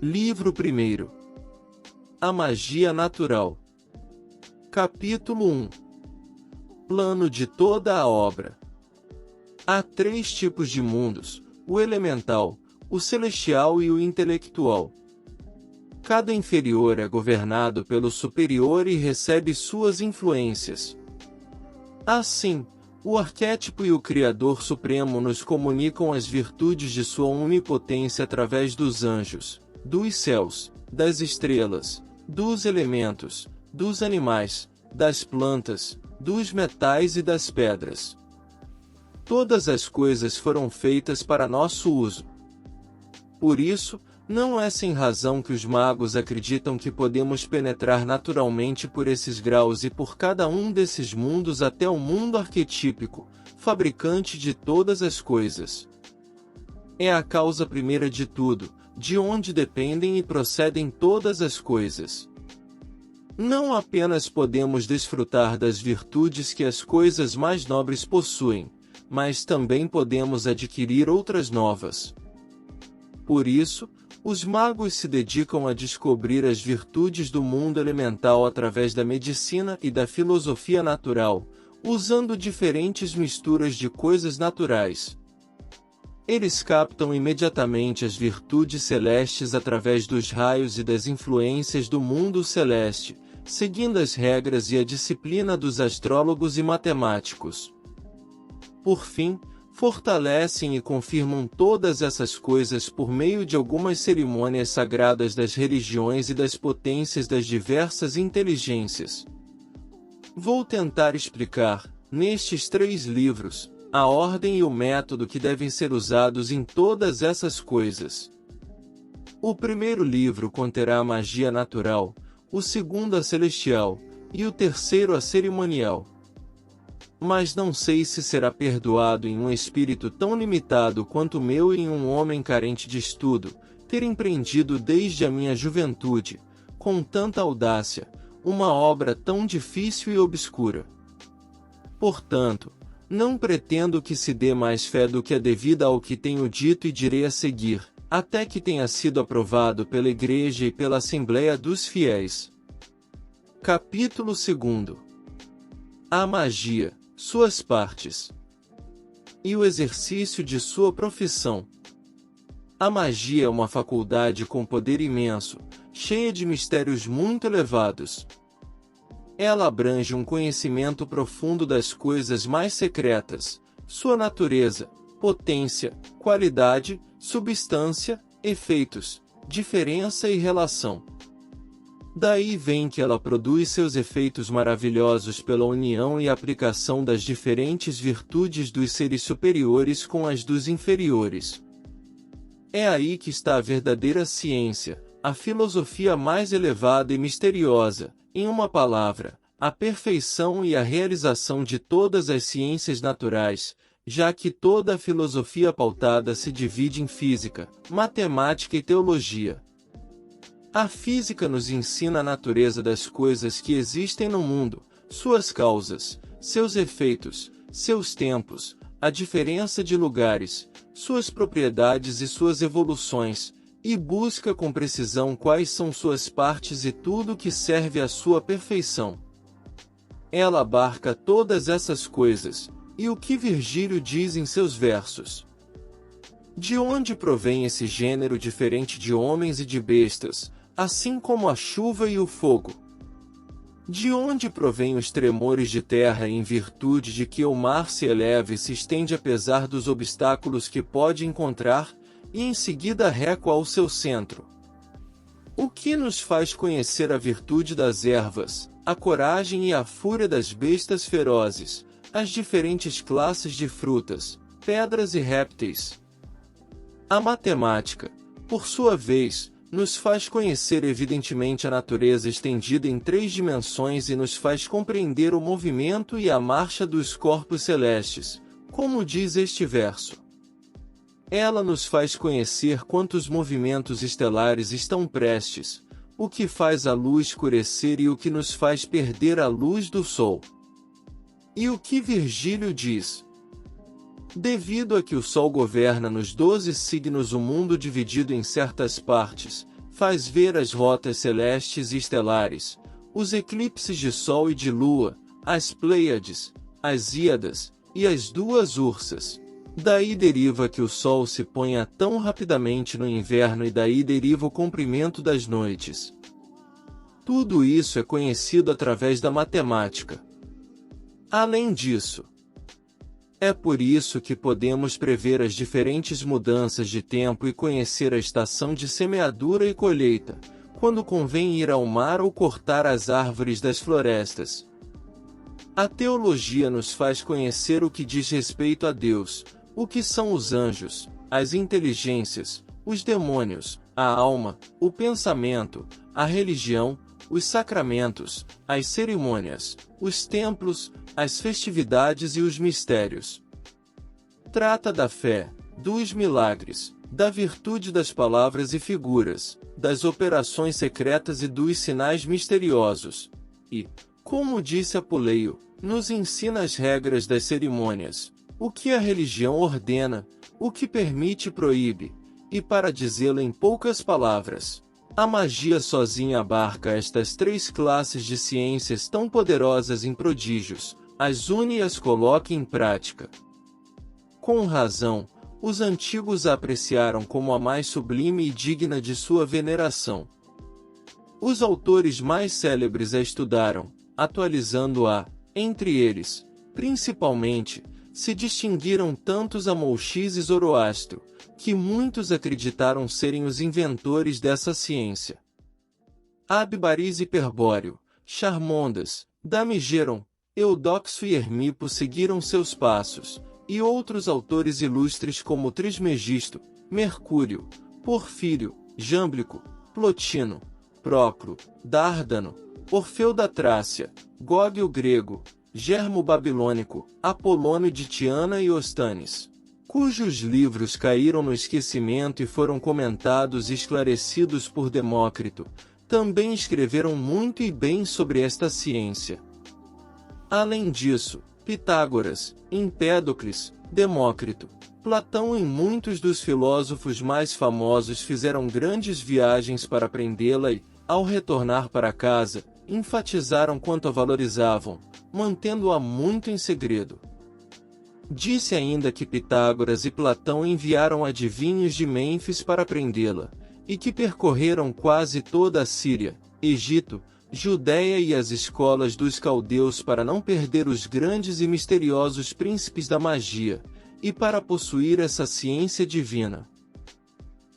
Livro 1. A magia natural. Capítulo 1. Plano de toda a obra. Há 3 tipos de mundos: o elemental, o celestial e o intelectual. Cada inferior é governado pelo superior e recebe suas influências. Assim, o arquétipo e o Criador Supremo nos comunicam as virtudes de sua onipotência através dos anjos, dos céus, das estrelas, dos elementos, dos animais, das plantas, dos metais e das pedras. Todas as coisas foram feitas para nosso uso. Por isso, não é sem razão que os magos acreditam que podemos penetrar naturalmente por esses graus e por cada um desses mundos até o mundo arquetípico, fabricante de todas as coisas. É a causa primeira de tudo, de onde dependem e procedem todas as coisas. Não apenas podemos desfrutar das virtudes que as coisas mais nobres possuem, mas também podemos adquirir outras novas. Por isso, os magos se dedicam a descobrir as virtudes do mundo elemental através da medicina e da filosofia natural, usando diferentes misturas de coisas naturais. Eles captam imediatamente as virtudes celestes através dos raios e das influências do mundo celeste, seguindo as regras e a disciplina dos astrólogos e matemáticos. Por fim, fortalecem e confirmam todas essas coisas por meio de algumas cerimônias sagradas das religiões e das potências das diversas inteligências. Vou tentar explicar, nestes 3 livros, a ordem e o método que devem ser usados em todas essas coisas. O primeiro livro conterá a magia natural, o segundo a celestial, e o terceiro a cerimonial. Mas não sei se será perdoado em um espírito tão limitado quanto o meu e em um homem carente de estudo, ter empreendido desde a minha juventude, com tanta audácia, uma obra tão difícil e obscura. Portanto, não pretendo que se dê mais fé do que a devida ao que tenho dito e direi a seguir, até que tenha sido aprovado pela Igreja e pela Assembleia dos Fiéis. Capítulo 2. A magia, suas partes e o exercício de sua profissão. A magia é uma faculdade com poder imenso, cheia de mistérios muito elevados. Ela abrange um conhecimento profundo das coisas mais secretas, sua natureza, potência, qualidade, substância, efeitos, diferença e relação. Daí vem que ela produz seus efeitos maravilhosos pela união e aplicação das diferentes virtudes dos seres superiores com as dos inferiores. É aí que está a verdadeira ciência, a filosofia mais elevada e misteriosa, em uma palavra, a perfeição e a realização de todas as ciências naturais, já que toda a filosofia pautada se divide em física, matemática e teologia. A física nos ensina a natureza das coisas que existem no mundo, suas causas, seus efeitos, seus tempos, a diferença de lugares, suas propriedades e suas evoluções, e busca com precisão quais são suas partes e tudo que serve à sua perfeição. Ela abarca todas essas coisas, e o que Virgílio diz em seus versos. De onde provém esse gênero diferente de homens e de bestas, assim como a chuva e o fogo? De onde provém os tremores de terra em virtude de que o mar se eleva e se estende apesar dos obstáculos que pode encontrar, e em seguida recua ao seu centro? O que nos faz conhecer a virtude das ervas, a coragem e a fúria das bestas ferozes, as diferentes classes de frutas, pedras e répteis? A matemática, por sua vez, nos faz conhecer evidentemente a natureza estendida em 3 dimensões e nos faz compreender o movimento e a marcha dos corpos celestes, como diz este verso. Ela nos faz conhecer quantos movimentos estelares estão prestes, o que faz a luz escurecer e o que nos faz perder a luz do sol. E o que Virgílio diz? Devido a que o Sol governa nos 12 signos o mundo dividido em certas partes, faz ver as rotas celestes e estelares, os eclipses de Sol e de Lua, as Pleiades, as Híadas, e as duas Ursas. Daí deriva que o Sol se ponha tão rapidamente no inverno e daí deriva o comprimento das noites. Tudo isso é conhecido através da matemática. Além disso, é por isso que podemos prever as diferentes mudanças de tempo e conhecer a estação de semeadura e colheita, quando convém ir ao mar ou cortar as árvores das florestas. A teologia nos faz conhecer o que diz respeito a Deus, o que são os anjos, as inteligências, os demônios, a alma, o pensamento, a religião, os sacramentos, as cerimônias, os templos, as festividades e os mistérios. Trata da fé, dos milagres, da virtude das palavras e figuras, das operações secretas e dos sinais misteriosos. E, como disse Apuleio, nos ensina as regras das cerimônias, o que a religião ordena, o que permite e proíbe, e para dizê-lo em poucas palavras, a magia sozinha abarca estas três classes de ciências tão poderosas em prodígios, as une e as coloca em prática. Com razão, os antigos a apreciaram como a mais sublime e digna de sua veneração. Os autores mais célebres a estudaram, atualizando-a, entre eles, principalmente, se distinguiram tantos Amolxis e Zoroastro, que muitos acreditaram serem os inventores dessa ciência. Abbaris e Hiperbóreo, Charmondas, Damigeron, Eudoxo e Hermipo seguiram seus passos, e outros autores ilustres como Trismegisto, Mercúrio, Porfírio, Jámblico, Plotino, Proclo, Dárdano, Orfeu da Trácia, Gog o Grego, Germo Babilônico, Apolônio de Tiana e Ostanes, cujos livros caíram no esquecimento e foram comentados e esclarecidos por Demócrito, também escreveram muito e bem sobre esta ciência. Além disso, Pitágoras, Empédocles, Demócrito, Platão e muitos dos filósofos mais famosos fizeram grandes viagens para aprendê-la e, ao retornar para casa, enfatizaram quanto a valorizavam, mantendo-a muito em segredo. Disse ainda que Pitágoras e Platão enviaram adivinhos de Mênfis para aprendê-la, e que percorreram quase toda a Síria, Egito, Judéia e as escolas dos caldeus para não perder os grandes e misteriosos príncipes da magia, e para possuir essa ciência divina.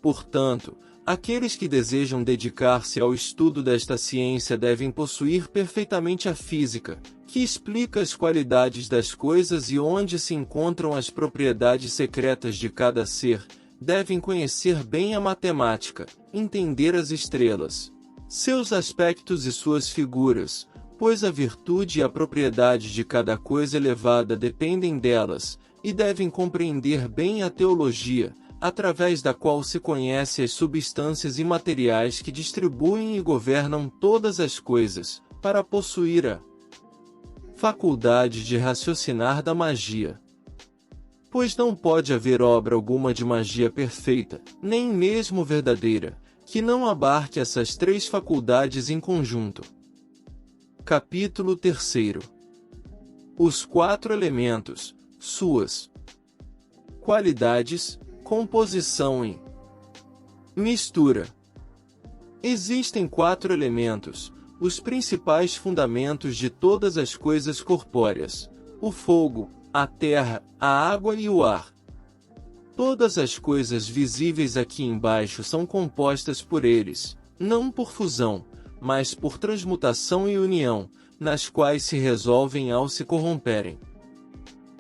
Portanto, aqueles que desejam dedicar-se ao estudo desta ciência devem possuir perfeitamente a física, que explica as qualidades das coisas e onde se encontram as propriedades secretas de cada ser, devem conhecer bem a matemática, entender as estrelas, seus aspectos e suas figuras, pois a virtude e a propriedade de cada coisa elevada dependem delas, e devem compreender bem a teologia, através da qual se conhece as substâncias imateriais que distribuem e governam todas as coisas, para possuir a faculdade de raciocinar da magia. Pois não pode haver obra alguma de magia perfeita, nem mesmo verdadeira, que não abarque essas três faculdades em conjunto. Capítulo 3. Os quatro elementos, suas qualidades, composição e mistura. Existem quatro elementos, os principais fundamentos de todas as coisas corpóreas: o fogo, a terra, a água e o ar. Todas as coisas visíveis aqui embaixo são compostas por eles, não por fusão, mas por transmutação e união, nas quais se resolvem ao se corromperem.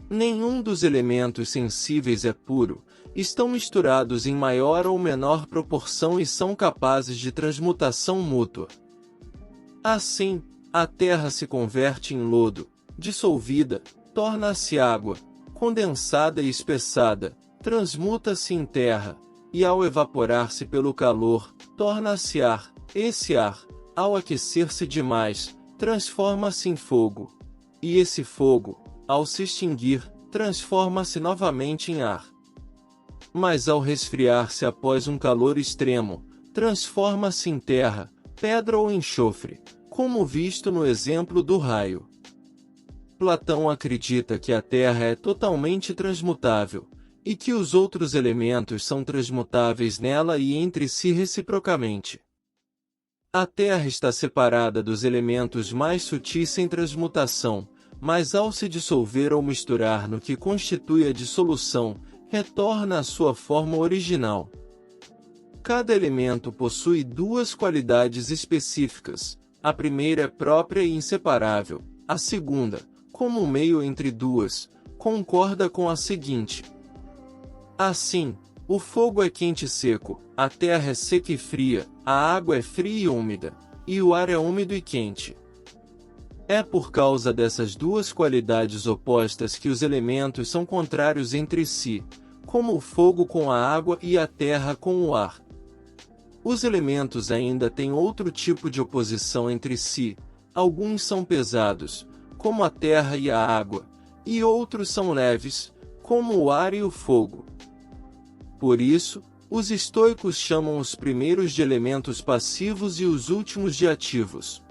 Nenhum dos elementos sensíveis é puro, estão misturados em maior ou menor proporção e são capazes de transmutação mútua. Assim, a terra se converte em lodo, dissolvida, torna-se água, condensada e espessada, transmuta-se em terra, e ao evaporar-se pelo calor, torna-se ar. Esse ar, ao aquecer-se demais, transforma-se em fogo. E esse fogo, ao se extinguir, transforma-se novamente em ar. Mas ao resfriar-se após um calor extremo, transforma-se em terra, pedra ou enxofre, como visto no exemplo do raio. Platão acredita que a Terra é totalmente transmutável, e que os outros elementos são transmutáveis nela e entre si reciprocamente. A Terra está separada dos elementos mais sutis sem transmutação, mas ao se dissolver ou misturar no que constitui a dissolução, retorna à sua forma original. Cada elemento possui duas qualidades específicas. A primeira é própria e inseparável. A segunda, como um meio entre duas, concorda com a seguinte. Assim, o fogo é quente e seco, a terra é seca e fria, a água é fria e úmida, e o ar é úmido e quente. É por causa dessas duas qualidades opostas que os elementos são contrários entre si, como o fogo com a água e a terra com o ar. Os elementos ainda têm outro tipo de oposição entre si. Alguns são pesados, como a terra e a água, e outros são leves, como o ar e o fogo. Por isso, os estoicos chamam os primeiros de elementos passivos e os últimos de ativos.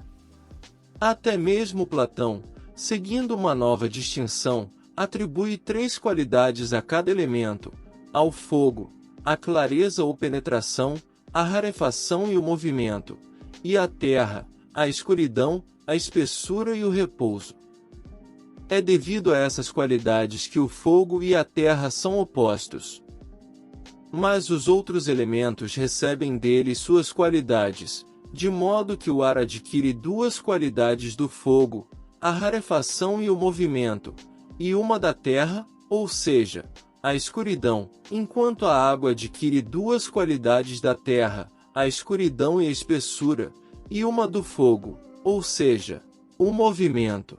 Até mesmo Platão, seguindo uma nova distinção, atribui 3 qualidades a cada elemento: ao fogo, a clareza ou penetração, a rarefação e o movimento, e à terra, a escuridão, a espessura e o repouso. É devido a essas qualidades que o fogo e a terra são opostos. Mas os outros elementos recebem dele suas qualidades, de modo que o ar adquire 2 qualidades do fogo, a rarefação e o movimento, e uma da terra, ou seja, a escuridão, enquanto a água adquire 2 qualidades da terra, a escuridão e a espessura, e uma do fogo, ou seja, o movimento.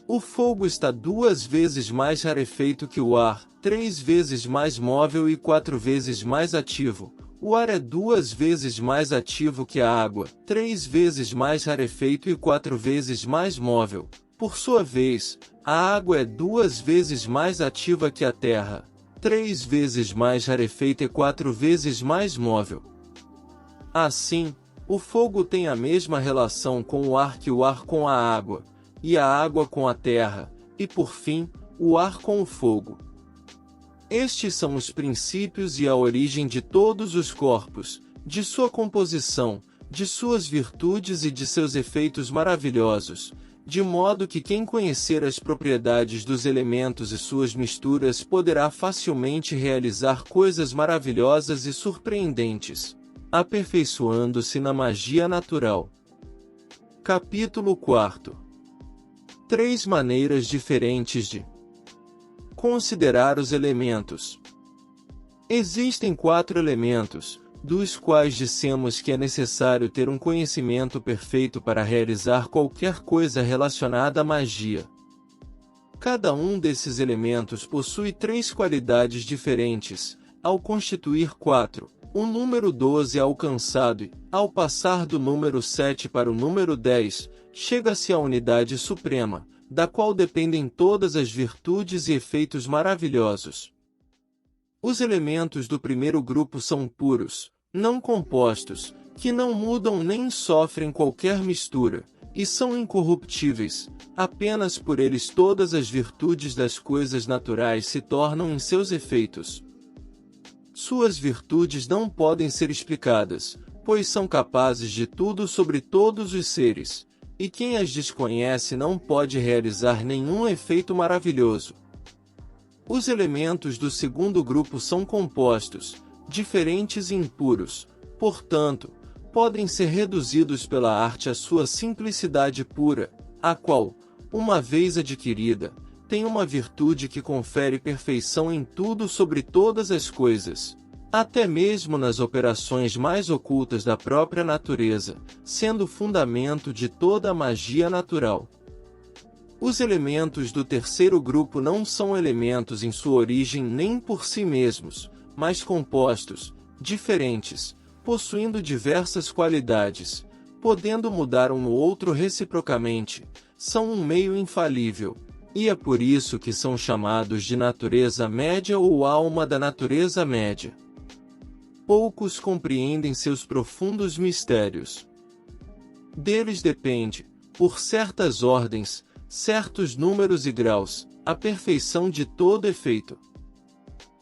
O fogo está 2 vezes mais rarefeito que o ar, 3 vezes mais móvel e 4 vezes mais ativo. O ar é 2 vezes mais ativo que a água, 3 vezes mais rarefeito e 4 vezes mais móvel. Por sua vez, a água é 2 vezes mais ativa que a terra, 3 vezes mais rarefeita e 4 vezes mais móvel. Assim, o fogo tem a mesma relação com o ar que o ar com a água, e a água com a terra, e por fim, o ar com o fogo. Estes são os princípios e a origem de todos os corpos, de sua composição, de suas virtudes e de seus efeitos maravilhosos, de modo que quem conhecer as propriedades dos elementos e suas misturas poderá facilmente realizar coisas maravilhosas e surpreendentes, aperfeiçoando-se na magia natural. Capítulo 4. 3 maneiras diferentes de considerar os elementos. Existem 4 elementos, dos quais dissemos que é necessário ter um conhecimento perfeito para realizar qualquer coisa relacionada à magia. Cada um desses elementos possui 3 qualidades diferentes. Ao constituir 4, o número 12 é alcançado e, ao passar do número 7 para o número 10, chega-se à unidade suprema, da qual dependem todas as virtudes e efeitos maravilhosos. Os elementos do primeiro grupo são puros, não compostos, que não mudam nem sofrem qualquer mistura, e são incorruptíveis. Apenas por eles todas as virtudes das coisas naturais se tornam em seus efeitos. Suas virtudes não podem ser explicadas, pois são capazes de tudo sobre todos os seres, e quem as desconhece não pode realizar nenhum efeito maravilhoso. Os elementos do segundo grupo são compostos, diferentes e impuros, portanto, podem ser reduzidos pela arte à sua simplicidade pura, a qual, uma vez adquirida, tem uma virtude que confere perfeição em tudo sobre todas as coisas, até mesmo nas operações mais ocultas da própria natureza, sendo o fundamento de toda a magia natural. Os elementos do terceiro grupo não são elementos em sua origem nem por si mesmos, mas compostos, diferentes, possuindo diversas qualidades, podendo mudar um no outro reciprocamente, são um meio infalível, e é por isso que são chamados de natureza média ou alma da natureza média. poucos compreendem seus profundos mistérios. Deles depende, por certas ordens, certos números e graus, a perfeição de todo efeito.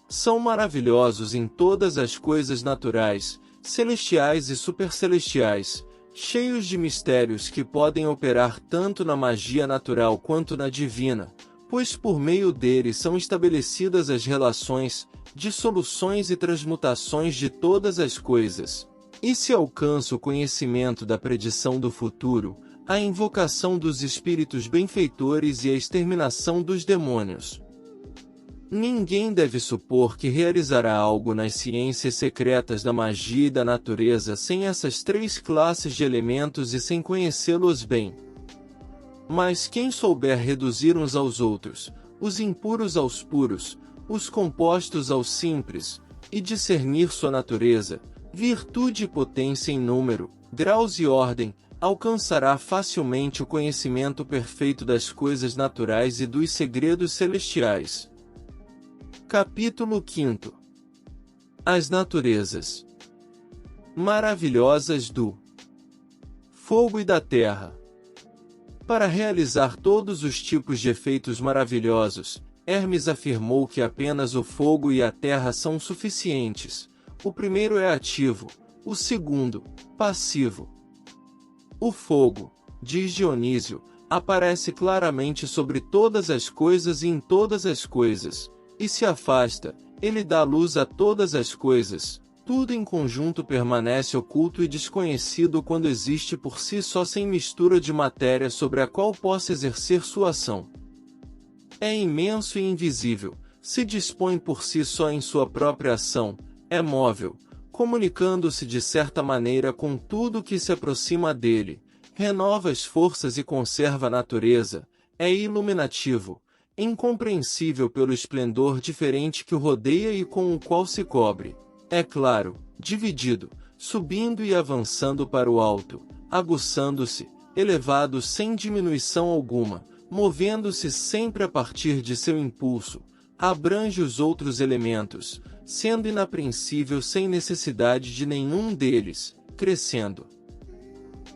São maravilhosos em todas as coisas naturais, celestiais e supercelestiais, cheios de mistérios que podem operar tanto na magia natural quanto na divina, pois por meio deles são estabelecidas as relações, dissoluções e transmutações de todas as coisas, e se alcança o conhecimento da predição do futuro, a invocação dos espíritos benfeitores e a exterminação dos demônios. Ninguém deve supor que realizará algo nas ciências secretas da magia e da natureza sem essas três classes de elementos e sem conhecê-los bem. Mas quem souber reduzir uns aos outros, os impuros aos puros, os compostos aos simples, e discernir sua natureza, virtude e potência em número, graus e ordem, alcançará facilmente o conhecimento perfeito das coisas naturais e dos segredos celestiais. Capítulo 5. As naturezas maravilhosas do fogo e da terra. Para realizar todos os tipos de efeitos maravilhosos, Hermes afirmou que apenas o fogo e a terra são suficientes. O primeiro é ativo, o segundo, passivo. O fogo, diz Dionísio, aparece claramente sobre todas as coisas e em todas as coisas, e se afasta, ele dá luz a todas as coisas. Tudo em conjunto permanece oculto e desconhecido quando existe por si só sem mistura de matéria sobre a qual possa exercer sua ação. É imenso e invisível, se dispõe por si só em sua própria ação, é móvel, comunicando-se de certa maneira com tudo que se aproxima dele, renova as forças e conserva a natureza, é iluminativo, incompreensível pelo esplendor diferente que o rodeia e com o qual se cobre. É claro, dividido, subindo e avançando para o alto, aguçando-se, elevado sem diminuição alguma, movendo-se sempre a partir de seu impulso, abrange os outros elementos, sendo inapreensível sem necessidade de nenhum deles, crescendo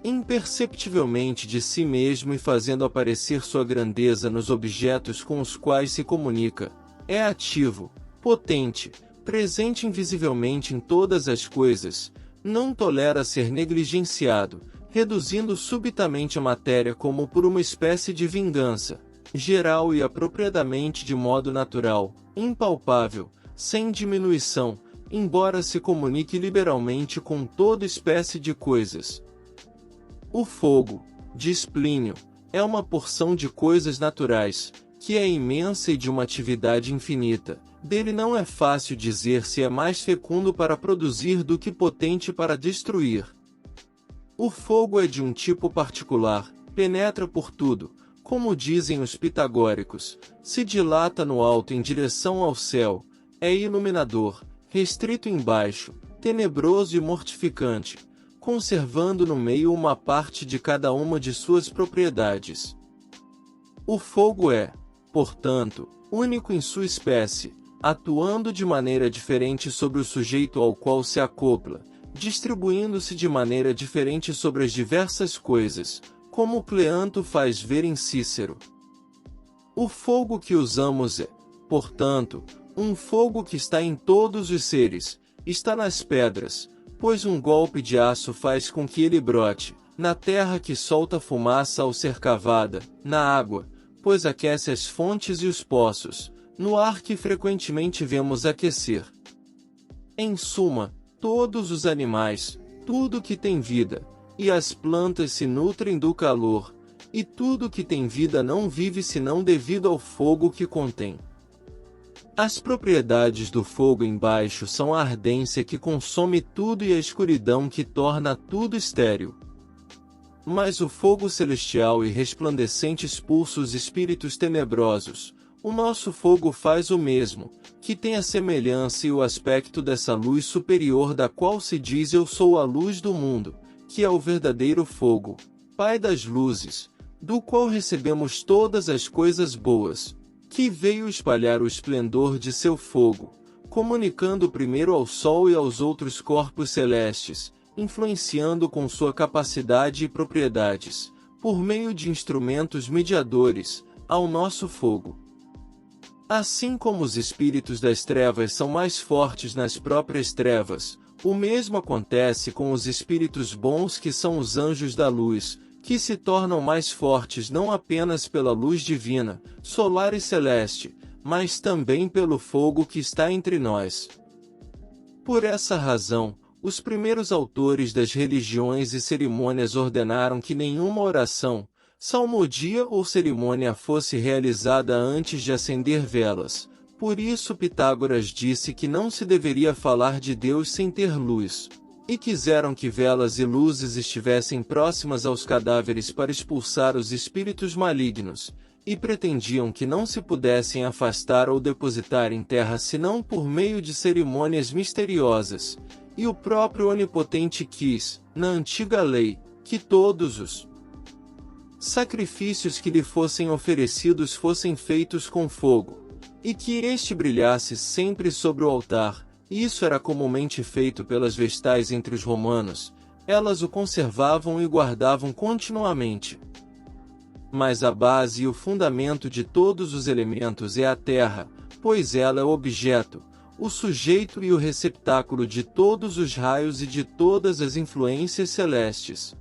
imperceptivelmente de si mesmo e fazendo aparecer sua grandeza nos objetos com os quais se comunica. É ativo, potente, presente invisivelmente em todas as coisas, não tolera ser negligenciado, reduzindo subitamente a matéria como por uma espécie de vingança, geral e apropriadamente de modo natural, impalpável, sem diminuição, embora se comunique liberalmente com toda espécie de coisas. O fogo, diz Plínio, é uma porção de coisas naturais, que é imensa e de uma atividade infinita. Dele não é fácil dizer se é mais fecundo para produzir do que potente para destruir. O fogo é de um tipo particular, penetra por tudo, como dizem os pitagóricos, se dilata no alto em direção ao céu, é iluminador, restrito embaixo, tenebroso e mortificante, conservando no meio uma parte de cada uma de suas propriedades. O fogo é, portanto, único em sua espécie, atuando de maneira diferente sobre o sujeito ao qual se acopla, distribuindo-se de maneira diferente sobre as diversas coisas, como Cleanto faz ver em Cícero. O fogo que usamos é, portanto, um fogo que está em todos os seres, está nas pedras, pois um golpe de aço faz com que ele brote, na terra que solta fumaça ao ser cavada, na água, pois aquece as fontes e os poços, no ar que frequentemente vemos aquecer. Em suma, todos os animais, tudo que tem vida, e as plantas se nutrem do calor, e tudo que tem vida não vive senão devido ao fogo que contém. As propriedades do fogo embaixo são a ardência que consome tudo e a escuridão que torna tudo estéril. Mas o fogo celestial e resplandecente expulsa os espíritos tenebrosos. O nosso fogo faz o mesmo, que tem a semelhança e o aspecto dessa luz superior da qual se diz eu sou a luz do mundo, que é o verdadeiro fogo, Pai das luzes, do qual recebemos todas as coisas boas, que veio espalhar o esplendor de seu fogo, comunicando primeiro ao Sol e aos outros corpos celestes, influenciando com sua capacidade e propriedades, por meio de instrumentos mediadores, ao nosso fogo. Assim como os espíritos das trevas são mais fortes nas próprias trevas, o mesmo acontece com os espíritos bons que são os anjos da luz, que se tornam mais fortes não apenas pela luz divina, solar e celeste, mas também pelo fogo que está entre nós. Por essa razão, os primeiros autores das religiões e cerimônias ordenaram que nenhuma oração, salmodia ou cerimônia fosse realizada antes de acender velas. Por isso Pitágoras disse que não se deveria falar de Deus sem ter luz, e quiseram que velas e luzes estivessem próximas aos cadáveres para expulsar os espíritos malignos, e pretendiam que não se pudessem afastar ou depositar em terra senão por meio de cerimônias misteriosas, e o próprio Onipotente quis, na antiga lei, que todos os sacrifícios que lhe fossem oferecidos fossem feitos com fogo, e que este brilhasse sempre sobre o altar. Isso era comumente feito pelas vestais entre os romanos, elas o conservavam e guardavam continuamente. Mas a base e o fundamento de todos os elementos é a terra, pois ela é o objeto, o sujeito e o receptáculo de todos os raios e de todas as influências celestes.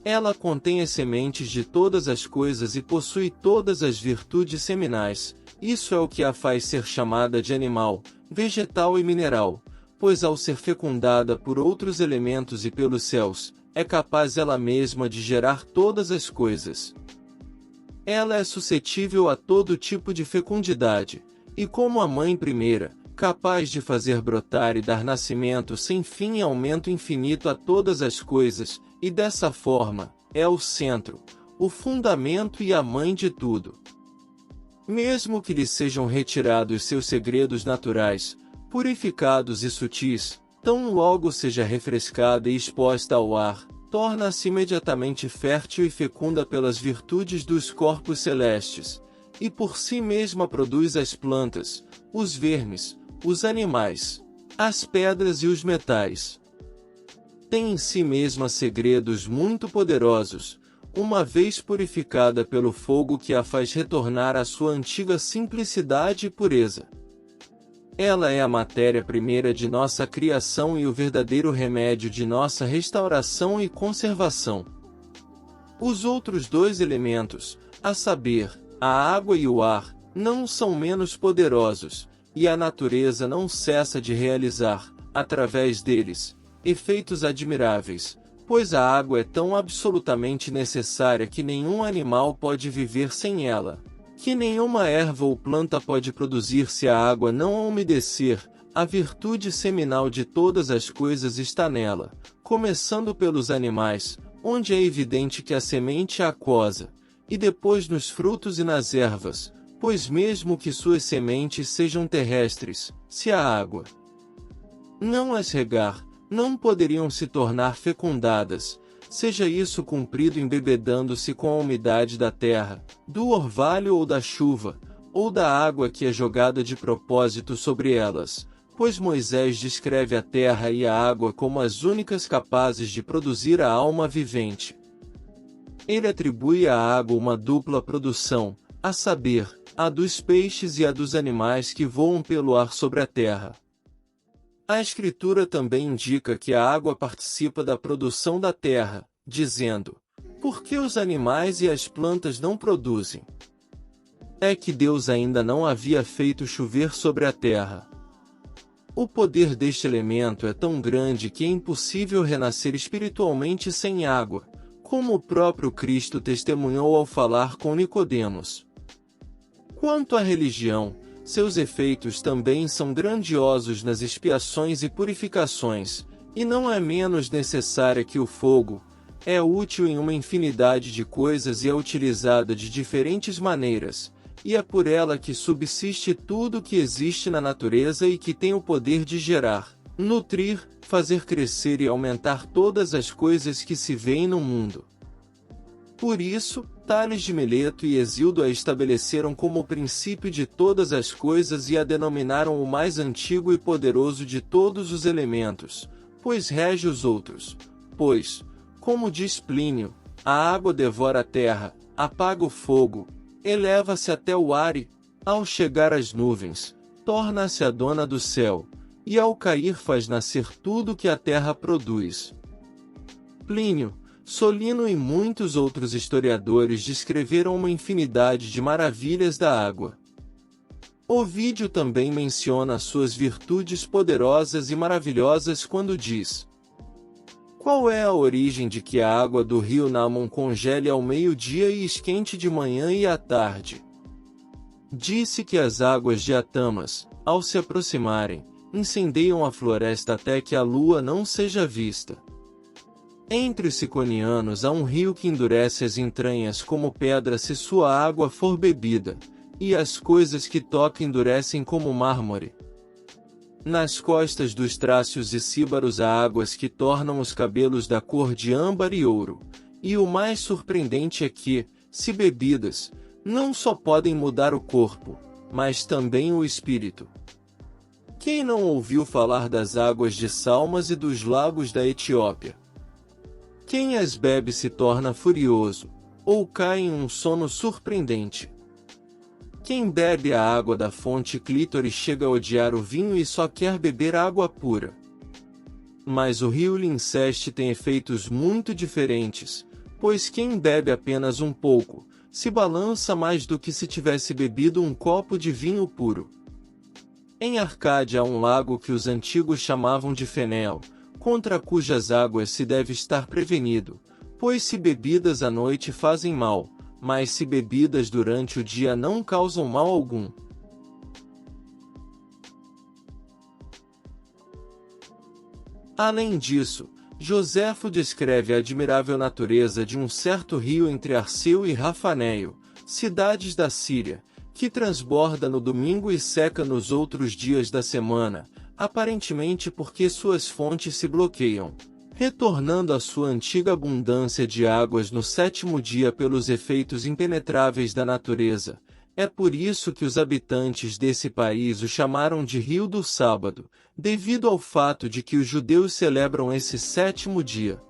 Ela contém as sementes de todas as coisas e possui todas as virtudes seminais. Isso é o que a faz ser chamada de animal, vegetal e mineral, pois ao ser fecundada por outros elementos e pelos céus, é capaz ela mesma de gerar todas as coisas. Ela é suscetível a todo tipo de fecundidade, e como a mãe primeira, capaz de fazer brotar e dar nascimento sem fim e aumento infinito a todas as coisas, e dessa forma, é o centro, o fundamento e a mãe de tudo. Mesmo que lhe sejam retirados seus segredos naturais, purificados e sutis, tão logo seja refrescada e exposta ao ar, torna-se imediatamente fértil e fecunda pelas virtudes dos corpos celestes, e por si mesma produz as plantas, os vermes, os animais, as pedras e os metais. Tem em si mesma segredos muito poderosos, uma vez purificada pelo fogo que a faz retornar à sua antiga simplicidade e pureza. Ela é a matéria primeira de nossa criação e o verdadeiro remédio de nossa restauração e conservação. Os outros dois elementos, a saber, a água e o ar, não são menos poderosos, e a natureza não cessa de realizar, através deles, efeitos admiráveis, pois a água é tão absolutamente necessária que nenhum animal pode viver sem ela, que nenhuma erva ou planta pode produzir se a água não a umedecer. A virtude seminal de todas as coisas está nela, começando pelos animais, onde é evidente que a semente é aquosa, e depois nos frutos e nas ervas, pois mesmo que suas sementes sejam terrestres, se a água não as regar, não poderiam se tornar fecundadas, seja isso cumprido embebedando-se com a umidade da terra, do orvalho ou da chuva, ou da água que é jogada de propósito sobre elas, pois Moisés descreve a terra e a água como as únicas capazes de produzir a alma vivente. Ele atribui à água uma dupla produção, a saber, a dos peixes e a dos animais que voam pelo ar sobre a terra. A Escritura também indica que a água participa da produção da terra, dizendo: por que os animais e as plantas não produzem? É que Deus ainda não havia feito chover sobre a terra. O poder deste elemento é tão grande que é impossível renascer espiritualmente sem água, como o próprio Cristo testemunhou ao falar com Nicodemos. Quanto à religião, seus efeitos também são grandiosos nas expiações e purificações, e não é menos necessária que o fogo. É útil em uma infinidade de coisas e é utilizada de diferentes maneiras, e é por ela que subsiste tudo que existe na natureza e que tem o poder de gerar, nutrir, fazer crescer e aumentar todas as coisas que se veem no mundo. Por isso, Tales de Mileto e Hesíodo a estabeleceram como o princípio de todas as coisas e a denominaram o mais antigo e poderoso de todos os elementos, pois rege os outros. Pois, como diz Plínio, a água devora a terra, apaga o fogo, eleva-se até o ar e, ao chegar às nuvens, torna-se a dona do céu, e ao cair faz nascer tudo que a terra produz. Plínio, Solino e muitos outros historiadores descreveram uma infinidade de maravilhas da água. Ovídio também menciona suas virtudes poderosas e maravilhosas quando diz: qual é a origem de que a água do rio Namon congele ao meio-dia e esquente de manhã e à tarde? Disse que as águas de Atamas, ao se aproximarem, incendeiam a floresta até que a lua não seja vista. Entre os Ciconianos há um rio que endurece as entranhas como pedra se sua água for bebida, e as coisas que toca endurecem como mármore. Nas costas dos Trácios e Cíbaros há águas que tornam os cabelos da cor de âmbar e ouro, e o mais surpreendente é que, se bebidas, não só podem mudar o corpo, mas também o espírito. Quem não ouviu falar das águas de Salmas e dos lagos da Etiópia? Quem as bebe se torna furioso, ou cai em um sono surpreendente. Quem bebe a água da fonte clítoris chega a odiar o vinho e só quer beber água pura. Mas o rio Linceste tem efeitos muito diferentes, pois quem bebe apenas um pouco, se balança mais do que se tivesse bebido um copo de vinho puro. Em Arcádia há um lago que os antigos chamavam de Fenel, contra cujas águas se deve estar prevenido, pois se bebidas à noite fazem mal, mas se bebidas durante o dia não causam mal algum. Além disso, Joséfo descreve a admirável natureza de um certo rio entre Arceu e Rafaneio, cidades da Síria, que transborda no domingo e seca nos outros dias da semana, aparentemente porque suas fontes se bloqueiam, retornando à sua antiga abundância de águas no sétimo dia pelos efeitos impenetráveis da natureza. É por isso que os habitantes desse país o chamaram de Rio do Sábado, devido ao fato de que os judeus celebram esse sétimo dia.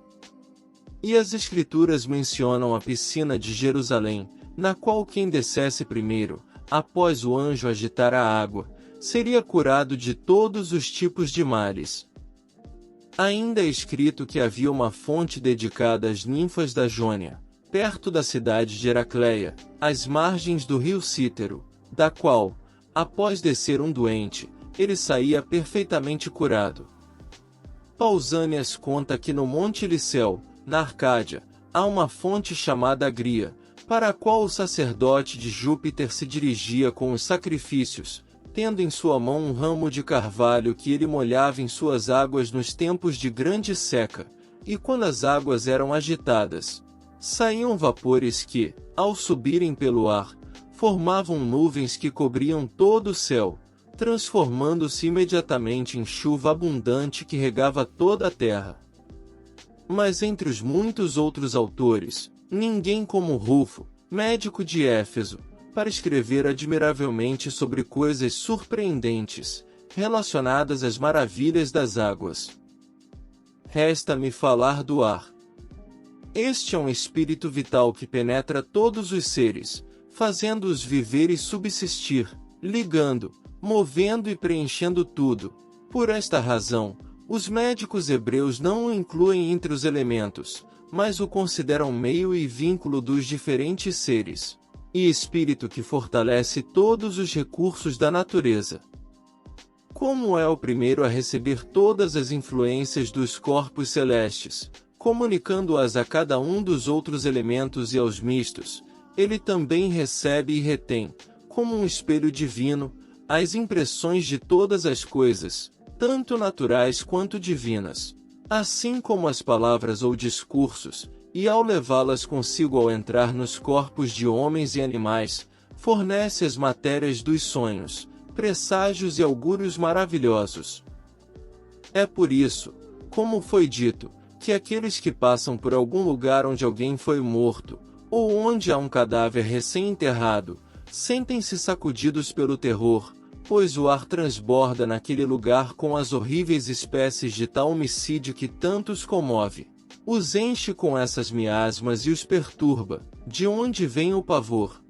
E as Escrituras mencionam a piscina de Jerusalém, na qual quem descesse primeiro, após o anjo agitar a água, seria curado de todos os tipos de males. Ainda é escrito que havia uma fonte dedicada às ninfas da Jônia, perto da cidade de Heracleia, às margens do rio Cítero, da qual, após descer um doente, ele saía perfeitamente curado. Pausanias conta que no Monte Liceu, na Arcádia, há uma fonte chamada Agria, para a qual o sacerdote de Júpiter se dirigia com os sacrifícios, tendo em sua mão um ramo de carvalho que ele molhava em suas águas nos tempos de grande seca, e quando as águas eram agitadas, saíam vapores que, ao subirem pelo ar, formavam nuvens que cobriam todo o céu, transformando-se imediatamente em chuva abundante que regava toda a terra. Mas entre os muitos outros autores, ninguém como Rufo, médico de Éfeso, para escrever admiravelmente sobre coisas surpreendentes, relacionadas às maravilhas das águas. Resta-me falar do ar. Este é um espírito vital que penetra todos os seres, fazendo-os viver e subsistir, ligando, movendo e preenchendo tudo. Por esta razão, os médicos hebreus não o incluem entre os elementos, mas o consideram meio e vínculo dos diferentes seres, e espírito que fortalece todos os recursos da natureza. Como é o primeiro a receber todas as influências dos corpos celestes, comunicando-as a cada um dos outros elementos e aos mistos, ele também recebe e retém, como um espelho divino, as impressões de todas as coisas, tanto naturais quanto divinas, assim como as palavras ou discursos, e ao levá-las consigo ao entrar nos corpos de homens e animais, fornece as matérias dos sonhos, presságios e augúrios maravilhosos. É por isso, como foi dito, que aqueles que passam por algum lugar onde alguém foi morto, ou onde há um cadáver recém-enterrado, sentem-se sacudidos pelo terror, pois o ar transborda naquele lugar com as horríveis espécies de tal homicídio que tanto os comove. Os enche com essas miasmas e os perturba, de onde vem o pavor.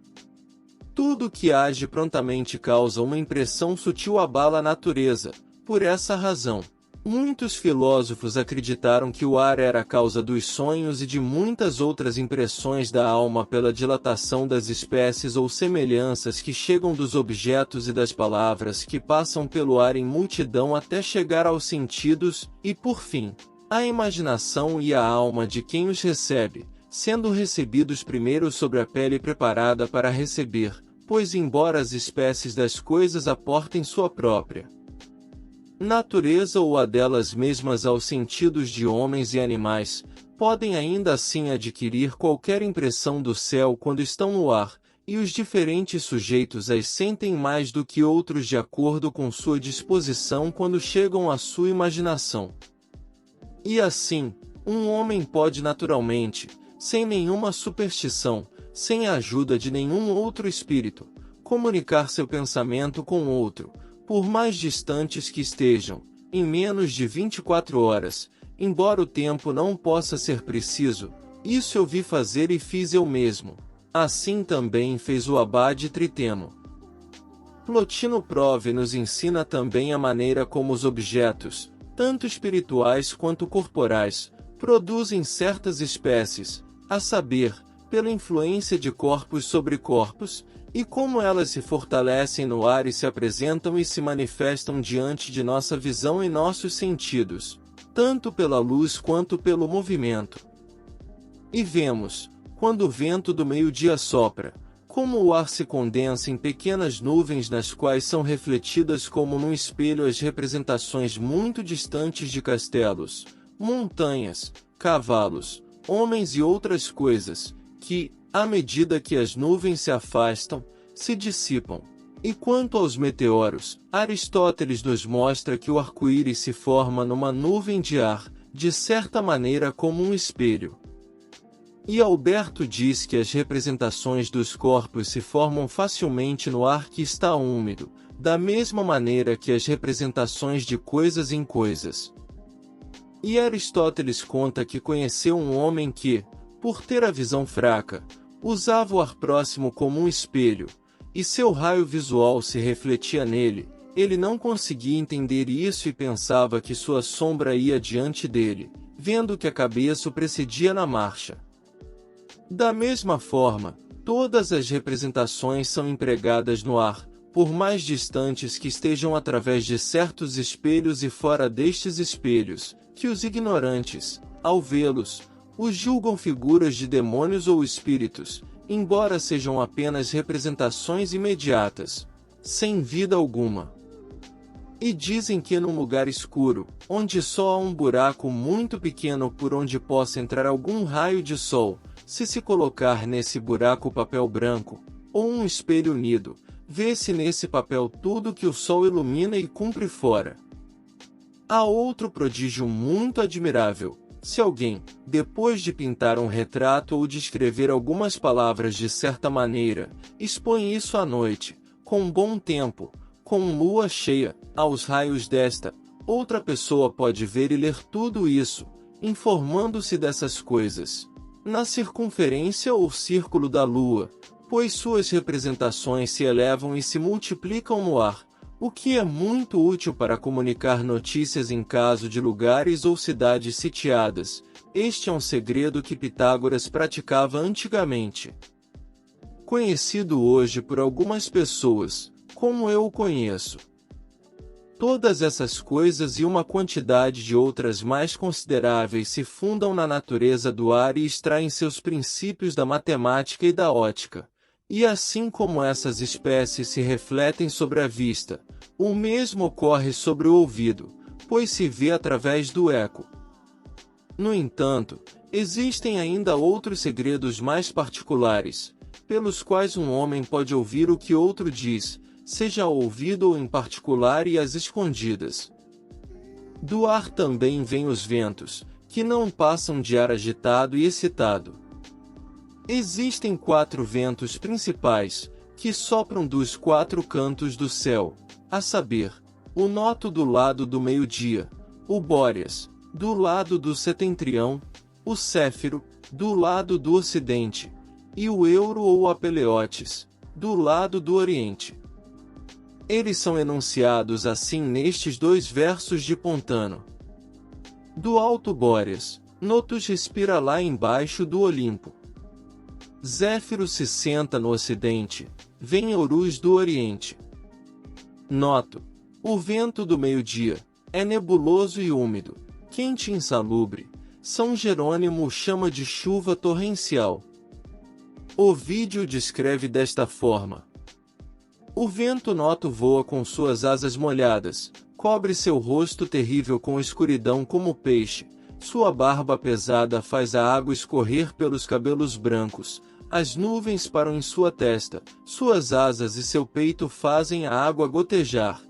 Tudo que age prontamente causa uma impressão sutil, abala a natureza. Por essa razão, muitos filósofos acreditaram que o ar era a causa dos sonhos e de muitas outras impressões da alma pela dilatação das espécies ou semelhanças que chegam dos objetos e das palavras que passam pelo ar em multidão até chegar aos sentidos, e por fim, à imaginação e à alma de quem os recebe, sendo recebidos primeiro sobre a pele preparada para receber, pois embora as espécies das coisas aportem sua própria natureza ou a delas mesmas aos sentidos de homens e animais, podem ainda assim adquirir qualquer impressão do céu quando estão no ar, e os diferentes sujeitos as sentem mais do que outros de acordo com sua disposição quando chegam à sua imaginação. E assim, um homem pode naturalmente, sem nenhuma superstição, sem a ajuda de nenhum outro espírito, comunicar seu pensamento com outro, por mais distantes que estejam, em menos de 24 horas, embora o tempo não possa ser preciso. Isso eu vi fazer e fiz eu mesmo. Assim também fez o abade Tritemo. Plotino Prove nos ensina também a maneira como os objetos, tanto espirituais quanto corporais, produzem certas espécies, a saber, pela influência de corpos sobre corpos, e como elas se fortalecem no ar e se apresentam e se manifestam diante de nossa visão e nossos sentidos, tanto pela luz quanto pelo movimento. E vemos, quando o vento do meio-dia sopra, como o ar se condensa em pequenas nuvens nas quais são refletidas como num espelho as representações muito distantes de castelos, montanhas, cavalos, homens e outras coisas, que, à medida que as nuvens se afastam, se dissipam. E quanto aos meteoros, Aristóteles nos mostra que o arco-íris se forma numa nuvem de ar, de certa maneira como um espelho. E Alberto diz que as representações dos corpos se formam facilmente no ar que está úmido, da mesma maneira que as representações de coisas em coisas. E Aristóteles conta que conheceu um homem que, por ter a visão fraca, usava o ar próximo como um espelho, e seu raio visual se refletia nele. Ele não conseguia entender isso e pensava que sua sombra ia diante dele, vendo que a cabeça o precedia na marcha. Da mesma forma, todas as representações são empregadas no ar, por mais distantes que estejam através de certos espelhos e fora destes espelhos, que os ignorantes, ao vê-los, os julgam figuras de demônios ou espíritos, embora sejam apenas representações imediatas, sem vida alguma. E dizem que num lugar escuro, onde só há um buraco muito pequeno por onde possa entrar algum raio de sol, se colocar nesse buraco papel branco, ou um espelho unido, vê-se nesse papel tudo que o sol ilumina e cumpre fora. Há outro prodígio muito admirável. Se alguém, depois de pintar um retrato ou de escrever algumas palavras de certa maneira, expõe isso à noite, com bom tempo, com lua cheia, aos raios desta, outra pessoa pode ver e ler tudo isso, informando-se dessas coisas, na circunferência ou círculo da lua, pois suas representações se elevam e se multiplicam no ar, o que é muito útil para comunicar notícias em caso de lugares ou cidades sitiadas. Este é um segredo que Pitágoras praticava antigamente. Conhecido hoje por algumas pessoas, como eu o conheço. Todas essas coisas e uma quantidade de outras mais consideráveis se fundam na natureza do ar e extraem seus princípios da matemática e da ótica. E assim como essas espécies se refletem sobre a vista, o mesmo ocorre sobre o ouvido, pois se vê através do eco. No entanto, existem ainda outros segredos mais particulares, pelos quais um homem pode ouvir o que outro diz, seja ao ouvido ou em particular e às escondidas. Do ar também vêm os ventos, que não passam de ar agitado e excitado. Existem 4 ventos principais, que sopram dos 4 cantos do céu, a saber, o noto do lado do meio-dia, o Bóreas, do lado do setentrião, o Céfiro, do lado do ocidente, e o Euro ou Apeleotes, do lado do oriente. Eles são enunciados assim nestes 2 versos de Pontano. Do alto Bóreas, Notus respira lá embaixo do Olimpo. Zéfiro se senta no ocidente, vem Eurus do oriente. Noto, o vento do meio-dia, é nebuloso e úmido, quente e insalubre. São Jerônimo o chama de chuva torrencial. Ovídio descreve desta forma: o vento noto voa com suas asas molhadas, cobre seu rosto terrível com escuridão como peixe, sua barba pesada faz a água escorrer pelos cabelos brancos, as nuvens param em sua testa, suas asas e seu peito fazem a água gotejar.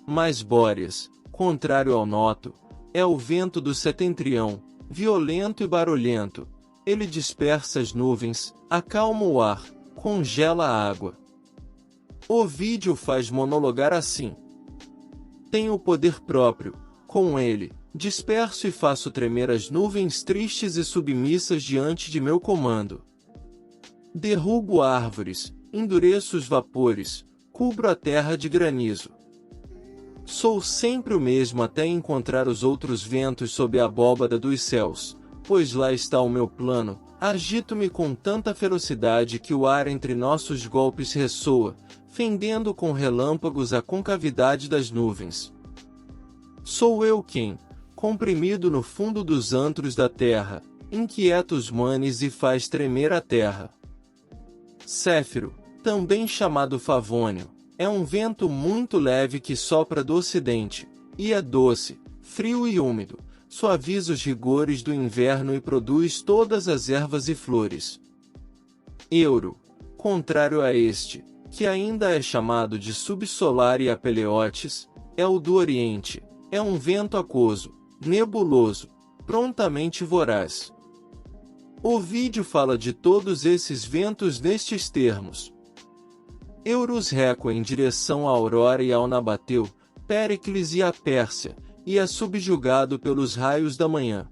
Mas Bóreas, contrário ao noto, é o vento do setentrião, violento e barulhento. Ele dispersa as nuvens, acalma o ar, congela a água. Ovídio faz monologar assim: tenho o poder próprio, com ele, disperso e faço tremer as nuvens tristes e submissas diante de meu comando. Derrubo árvores, endureço os vapores, cubro a terra de granizo. Sou sempre o mesmo até encontrar os outros ventos sob a abóbada dos céus, pois lá está o meu plano. Agito-me com tanta ferocidade que o ar entre nossos golpes ressoa, fendendo com relâmpagos a concavidade das nuvens. Sou eu quem, comprimido no fundo dos antros da terra, inquieta os manes e faz tremer a terra. Céfiro, também chamado Favônio, é um vento muito leve que sopra do ocidente, e é doce, frio e úmido, suaviza os rigores do inverno e produz todas as ervas e flores. Euro, contrário a este, que ainda é chamado de subsolar e Apeleotes, é o do oriente, é um vento aquoso, nebuloso, prontamente voraz. Ovídio fala de todos esses ventos nestes termos: Eurus recua em direção à aurora e ao Nabateu, Péricles e à Pérsia, e é subjugado pelos raios da manhã.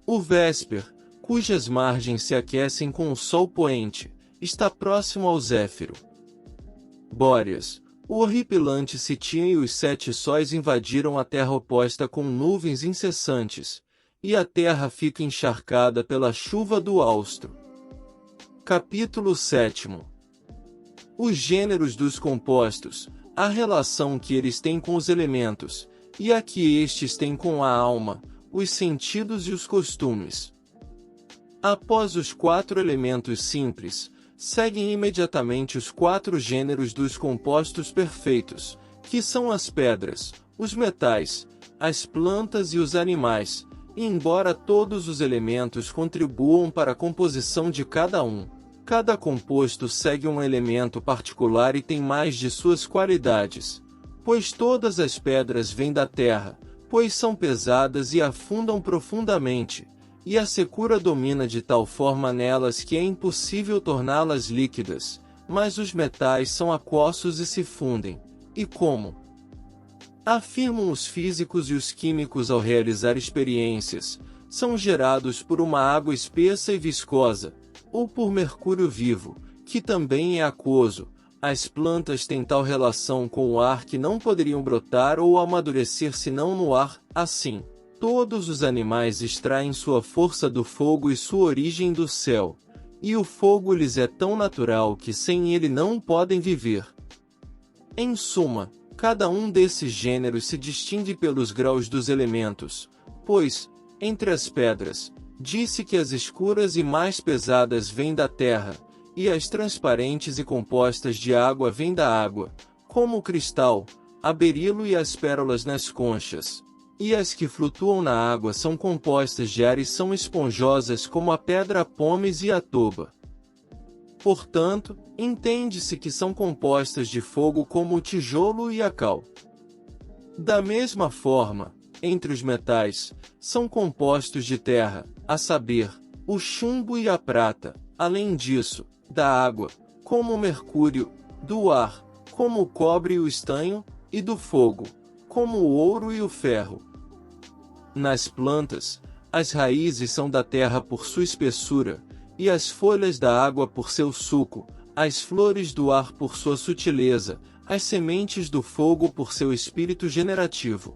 O Vésper, cujas margens se aquecem com o sol poente, está próximo ao Zéfiro. Bóreas, o horripilante Sitín e os 7 sóis invadiram a terra oposta com nuvens incessantes, e a terra fica encharcada pela chuva do austro. Capítulo 7. Os gêneros dos compostos, a relação que eles têm com os elementos, e a que estes têm com a alma, os sentidos e os costumes. Após os 4 elementos simples, seguem imediatamente os 4 gêneros dos compostos perfeitos, que são as pedras, os metais, as plantas e os animais, e embora todos os elementos contribuam para a composição de cada um, cada composto segue um elemento particular e tem mais de suas qualidades. Pois todas as pedras vêm da terra, pois são pesadas e afundam profundamente, e a secura domina de tal forma nelas que é impossível torná-las líquidas, mas os metais são aquosos e se fundem, e como afirmam os físicos e os químicos ao realizar experiências, são gerados por uma água espessa e viscosa, ou por mercúrio vivo, que também é aquoso. As plantas têm tal relação com o ar que não poderiam brotar ou amadurecer senão no ar. Assim, todos os animais extraem sua força do fogo e sua origem do céu, e o fogo lhes é tão natural que sem ele não podem viver. Em suma, cada um desses gêneros se distingue pelos graus dos elementos, pois, entre as pedras, disse que as escuras e mais pesadas vêm da terra, e as transparentes e compostas de água vêm da água, como o cristal, a berilo e as pérolas nas conchas. E as que flutuam na água são compostas de ar e são esponjosas como a pedra pómez e a toba. Portanto, entende-se que são compostas de fogo como o tijolo e a cal. Da mesma forma, entre os metais, são compostos de terra, a saber, o chumbo e a prata, além disso, da água, como o mercúrio, do ar, como o cobre e o estanho, e do fogo, como o ouro e o ferro. Nas plantas, as raízes são da terra por sua espessura, e as folhas da água por seu suco, as flores do ar por sua sutileza, as sementes do fogo por seu espírito generativo.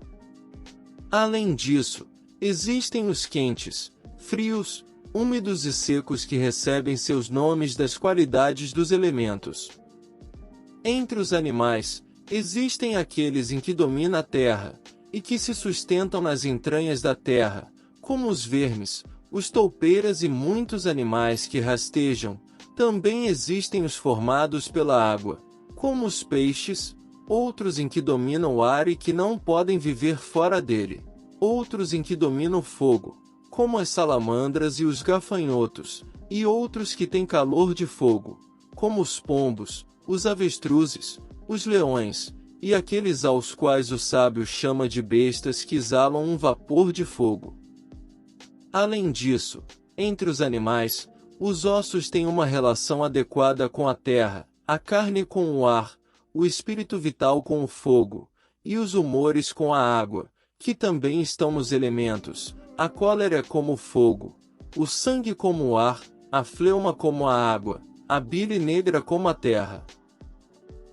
Além disso, existem os quentes, frios, úmidos e secos que recebem seus nomes das qualidades dos elementos. Entre os animais, existem aqueles em que domina a terra, e que se sustentam nas entranhas da terra, como os vermes, os toupeiras e muitos animais que rastejam. Também existem os formados pela água, como os peixes, outros em que dominam o ar e que não podem viver fora dele, outros em que dominam o fogo, como as salamandras e os gafanhotos, e outros que têm calor de fogo, como os pombos, os avestruzes, os leões, e aqueles aos quais o sábio chama de bestas que exalam um vapor de fogo. Além disso, entre os animais, os ossos têm uma relação adequada com a terra, a carne com o ar, o espírito vital com o fogo, e os humores com a água, que também estão nos elementos, a cólera como o fogo, o sangue como o ar, a fleuma como a água, a bile negra como a terra.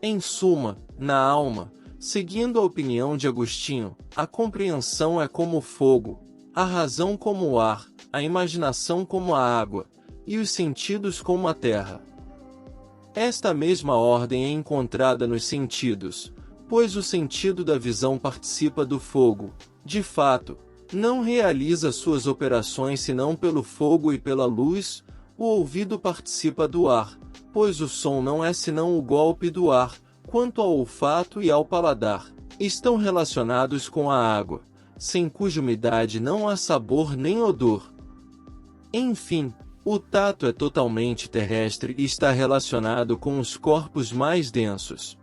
Em suma, na alma, seguindo a opinião de Agostinho, a compreensão é como o fogo, a razão como o ar, a imaginação como a água, e os sentidos como a terra. Esta mesma ordem é encontrada nos sentidos, pois o sentido da visão participa do fogo, de fato, não realiza suas operações senão pelo fogo e pela luz, o ouvido participa do ar, pois o som não é senão o golpe do ar, quanto ao olfato e ao paladar, estão relacionados com a água, sem cuja umidade não há sabor nem odor. Enfim, o tato é totalmente terrestre e está relacionado com os corpos mais densos.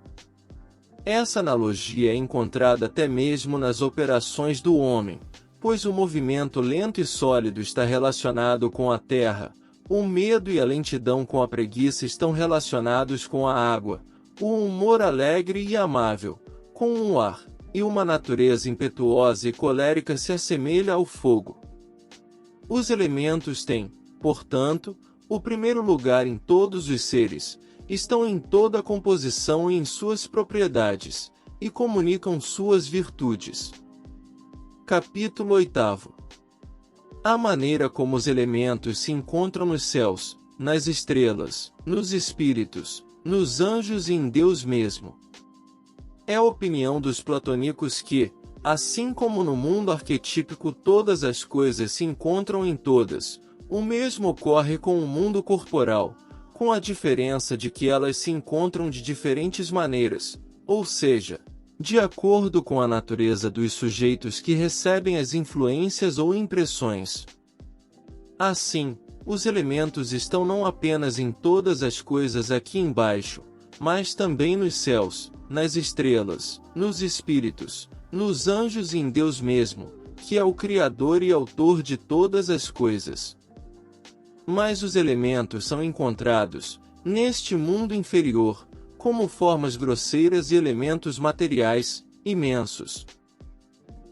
Essa analogia é encontrada até mesmo nas operações do homem, pois o movimento lento e sólido está relacionado com a terra, o medo e a lentidão com a preguiça estão relacionados com a água, o humor alegre e amável, com o ar, e uma natureza impetuosa e colérica se assemelha ao fogo. Os elementos têm, portanto, o primeiro lugar em todos os seres, estão em toda a composição e em suas propriedades, e comunicam suas virtudes. Capítulo 8. A maneira como os elementos se encontram nos céus, nas estrelas, nos espíritos, nos anjos e em Deus mesmo. É a opinião dos platônicos que, assim como no mundo arquetípico todas as coisas se encontram em todas, o mesmo ocorre com o mundo corporal, com a diferença de que elas se encontram de diferentes maneiras, ou seja, de acordo com a natureza dos sujeitos que recebem as influências ou impressões. Assim, os elementos estão não apenas em todas as coisas aqui embaixo, mas também nos céus, nas estrelas, nos espíritos, nos anjos e em Deus mesmo, que é o Criador e Autor de todas as coisas. Mas os elementos são encontrados, neste mundo inferior, como formas grosseiras e elementos materiais, imensos.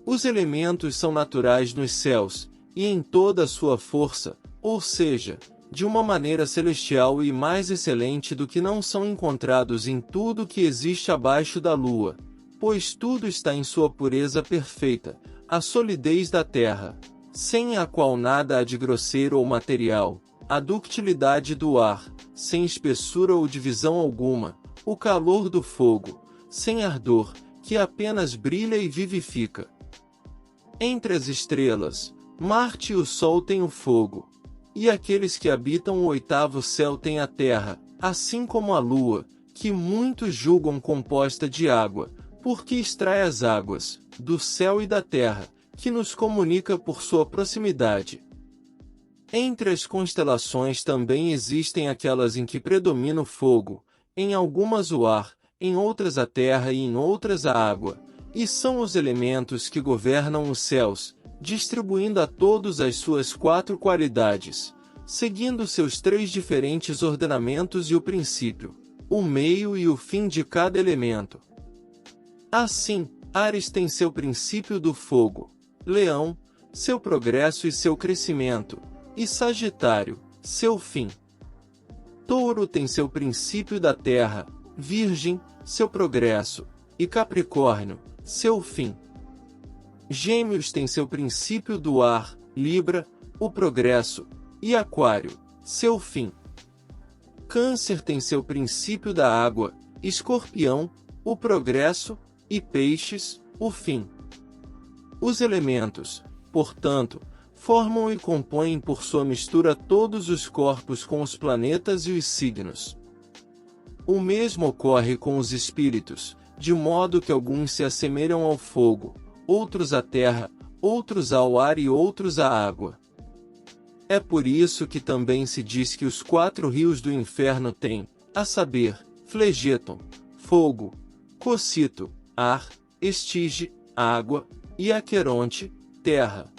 Os elementos são naturais nos céus, e em toda a sua força, ou seja, de uma maneira celestial e mais excelente do que não são encontrados em tudo que existe abaixo da lua, pois tudo está em sua pureza perfeita, a solidez da terra, sem a qual nada há de grosseiro ou material, a ductilidade do ar, sem espessura ou divisão alguma, o calor do fogo, sem ardor, que apenas brilha e vivifica. Entre as estrelas, Marte e o Sol têm o fogo, e aqueles que habitam o oitavo céu têm a terra, assim como a lua, que muitos julgam composta de água, porque extrai as águas, do céu e da terra, que nos comunica por sua proximidade. Entre as constelações também existem aquelas em que predomina o fogo, em algumas o ar, em outras a terra e em outras a água, e são os elementos que governam os céus, distribuindo a todos as suas 4 qualidades, seguindo seus 3 diferentes ordenamentos e o princípio, o meio e o fim de cada elemento. Assim, Áries tem seu princípio do fogo, Leão, seu progresso e seu crescimento, e Sagitário, seu fim. Touro tem seu princípio da terra, Virgem, seu progresso, e Capricórnio, seu fim. Gêmeos tem seu princípio do ar, Libra, o progresso, e Aquário, seu fim. Câncer tem seu princípio da água, Escorpião, o progresso, e Peixes, o fim. Os elementos, portanto, formam e compõem por sua mistura todos os corpos com os planetas e os signos. O mesmo ocorre com os espíritos, de modo que alguns se assemelham ao fogo, outros à terra, outros ao ar e outros à água. É por isso que também se diz que os 4 rios do inferno têm, a saber, Flegeton, fogo, Cocito, ar, Estige, água, e Aqueronte, terra.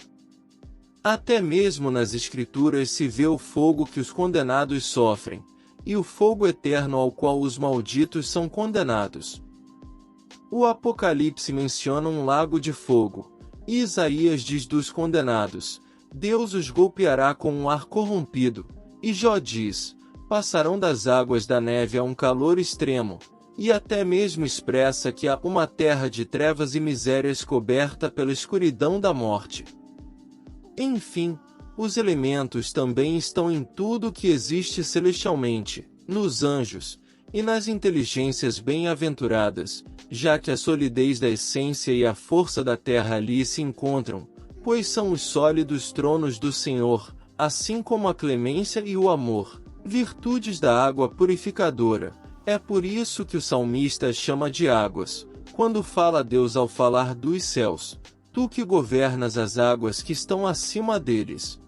Até mesmo nas Escrituras se vê o fogo que os condenados sofrem, e o fogo eterno ao qual os malditos são condenados. O Apocalipse menciona um lago de fogo, e Isaías diz dos condenados: Deus os golpeará com um ar corrompido, e Jó diz: passarão das águas da neve a um calor extremo, e até mesmo expressa que há uma terra de trevas e misérias coberta pela escuridão da morte. Enfim, os elementos também estão em tudo que existe celestialmente, nos anjos, e nas inteligências bem-aventuradas, já que a solidez da essência e a força da terra ali se encontram, pois são os sólidos tronos do Senhor, assim como a clemência e o amor, virtudes da água purificadora. É por isso que o salmista as chama de águas, quando fala a Deus ao falar dos céus, tu que governas as águas que estão acima deles.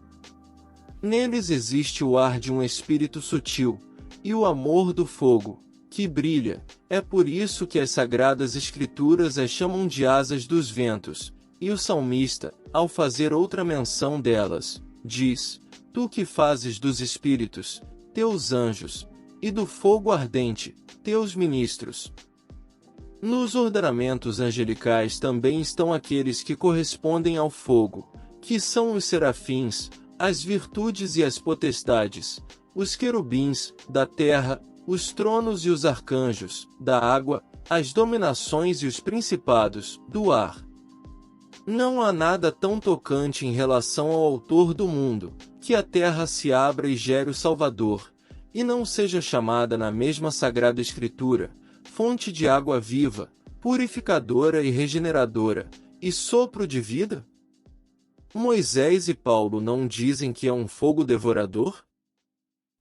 Neles existe o ar de um espírito sutil, e o amor do fogo, que brilha. É por isso que as sagradas escrituras as chamam de asas dos ventos, e o salmista, ao fazer outra menção delas, diz: tu que fazes dos espíritos, teus anjos, e do fogo ardente, teus ministros. Nos ordenamentos angelicais também estão aqueles que correspondem ao fogo, que são os serafins, as virtudes e as potestades, os querubins, da terra, os tronos e os arcanjos, da água, as dominações e os principados, do ar. Não há nada tão tocante em relação ao Autor do mundo, que a terra se abra e gere o Salvador, e não seja chamada na mesma Sagrada Escritura, fonte de água viva, purificadora e regeneradora, e sopro de vida? Moisés e Paulo não dizem que é um fogo devorador?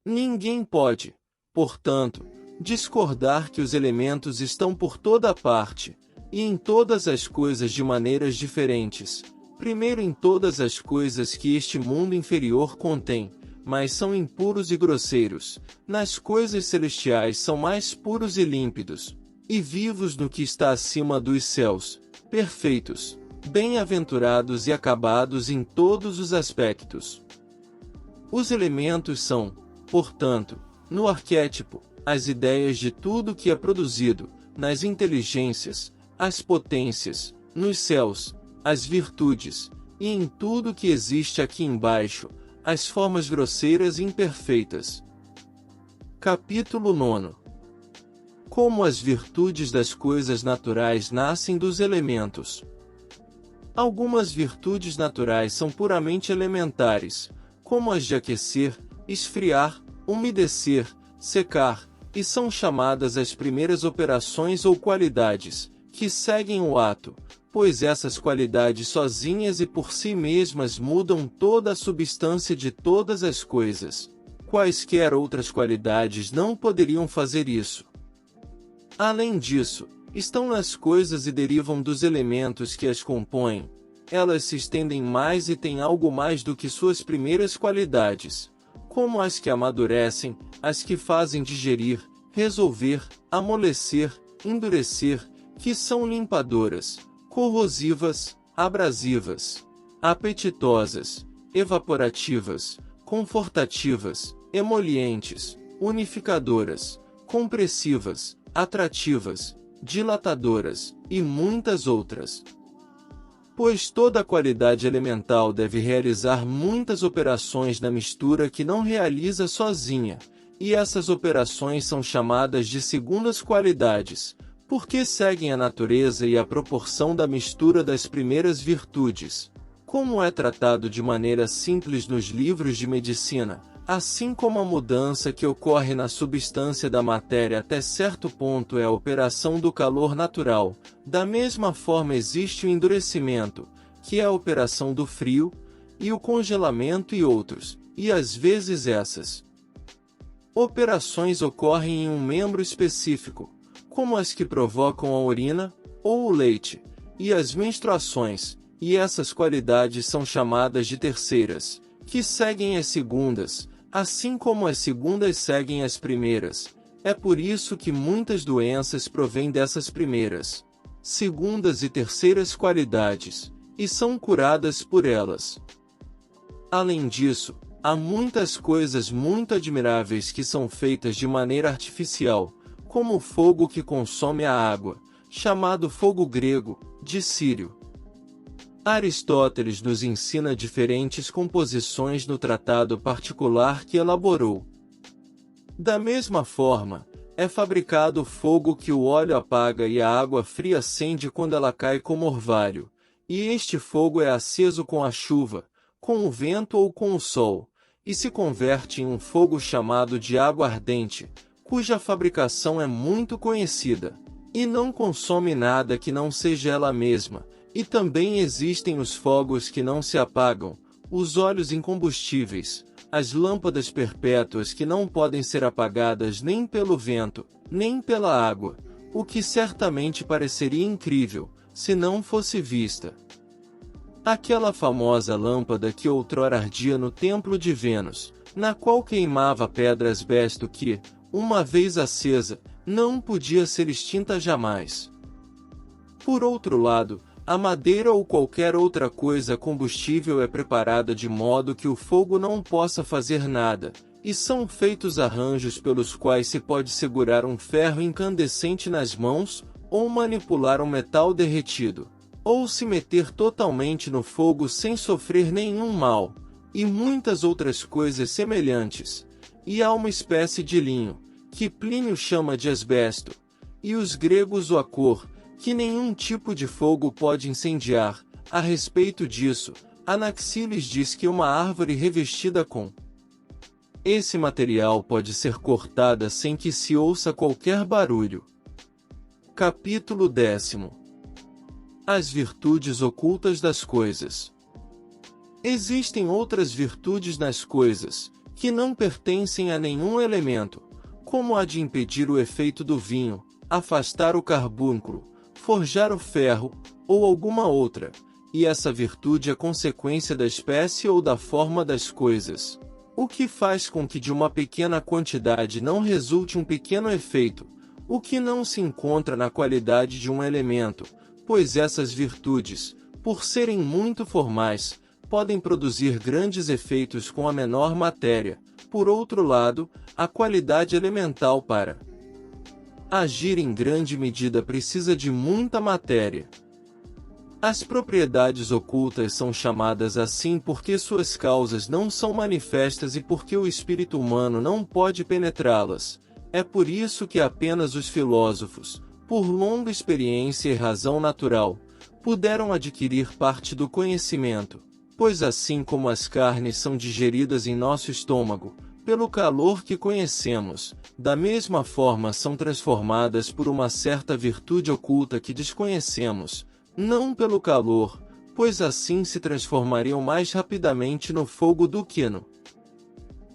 Ninguém pode, portanto, discordar que os elementos estão por toda parte, e em todas as coisas de maneiras diferentes. Primeiro em todas as coisas que este mundo inferior contém, mas são impuros e grosseiros, nas coisas celestiais são mais puros e límpidos, e vivos no que está acima dos céus, perfeitos, bem-aventurados e acabados em todos os aspectos. Os elementos são, portanto, no arquétipo, as ideias de tudo que é produzido, nas inteligências, as potências, nos céus, as virtudes, e em tudo que existe aqui embaixo, as formas grosseiras e imperfeitas. Capítulo 9. Como as virtudes das coisas naturais nascem dos elementos. Algumas virtudes naturais são puramente elementares, como as de aquecer, esfriar, umedecer, secar, e são chamadas as primeiras operações ou qualidades, que seguem o ato, pois essas qualidades sozinhas e por si mesmas mudam toda a substância de todas as coisas. Quaisquer outras qualidades não poderiam fazer isso. Além disso, estão nas coisas e derivam dos elementos que as compõem. Elas se estendem mais e têm algo mais do que suas primeiras qualidades, como as que amadurecem, as que fazem digerir, resolver, amolecer, endurecer, que são limpadoras, corrosivas, abrasivas, apetitosas, evaporativas, confortativas, emolientes, unificadoras, compressivas, atrativas, dilatadoras, e muitas outras. Pois toda qualidade elemental deve realizar muitas operações na mistura que não realiza sozinha, e essas operações são chamadas de segundas qualidades, porque seguem a natureza e a proporção da mistura das primeiras virtudes. Como é tratado de maneira simples nos livros de medicina, assim como a mudança que ocorre na substância da matéria até certo ponto é a operação do calor natural, da mesma forma existe o endurecimento, que é a operação do frio, e o congelamento e outros, e às vezes essas operações ocorrem em um membro específico, como as que provocam a urina, ou o leite, e as menstruações, e essas qualidades são chamadas de terceiras, que seguem as segundas, assim como as segundas seguem as primeiras. É por isso que muitas doenças provêm dessas primeiras, segundas e terceiras qualidades, e são curadas por elas. Além disso, há muitas coisas muito admiráveis que são feitas de maneira artificial, como o fogo que consome a água, chamado fogo grego, de Círio. Aristóteles nos ensina diferentes composições no tratado particular que elaborou. Da mesma forma, é fabricado o fogo que o óleo apaga e a água fria acende quando ela cai como orvalho, e este fogo é aceso com a chuva, com o vento ou com o sol, e se converte em um fogo chamado de água ardente, cuja fabricação é muito conhecida, e não consome nada que não seja ela mesma. E também existem os fogos que não se apagam, os óleos incombustíveis, as lâmpadas perpétuas que não podem ser apagadas nem pelo vento, nem pela água, o que certamente pareceria incrível, se não fosse vista. Aquela famosa lâmpada que outrora ardia no templo de Vênus, na qual queimava pedra asbesto que, uma vez acesa, não podia ser extinta jamais. Por outro lado, a madeira ou qualquer outra coisa combustível é preparada de modo que o fogo não possa fazer nada, e são feitos arranjos pelos quais se pode segurar um ferro incandescente nas mãos, ou manipular um metal derretido, ou se meter totalmente no fogo sem sofrer nenhum mal, e muitas outras coisas semelhantes. E há uma espécie de linho, que Plínio chama de asbesto, e os gregos o acor, que nenhum tipo de fogo pode incendiar. A respeito disso, Anaxímenes diz que uma árvore revestida com esse material pode ser cortada sem que se ouça qualquer barulho. Capítulo 10. As virtudes ocultas das coisas. Existem outras virtudes nas coisas, que não pertencem a nenhum elemento, como a de impedir o efeito do vinho, afastar o carbúnculo, forjar o ferro, ou alguma outra, e essa virtude é consequência da espécie ou da forma das coisas, o que faz com que de uma pequena quantidade não resulte um pequeno efeito, o que não se encontra na qualidade de um elemento, pois essas virtudes, por serem muito formais, podem produzir grandes efeitos com a menor matéria. Por outro lado, a qualidade elemental para agir em grande medida precisa de muita matéria. As propriedades ocultas são chamadas assim porque suas causas não são manifestas e porque o espírito humano não pode penetrá-las. É por isso que apenas os filósofos, por longa experiência e razão natural, puderam adquirir parte do conhecimento, pois assim como as carnes são digeridas em nosso estômago, pelo calor que conhecemos, da mesma forma são transformadas por uma certa virtude oculta que desconhecemos, não pelo calor, pois assim se transformariam mais rapidamente no fogo do que no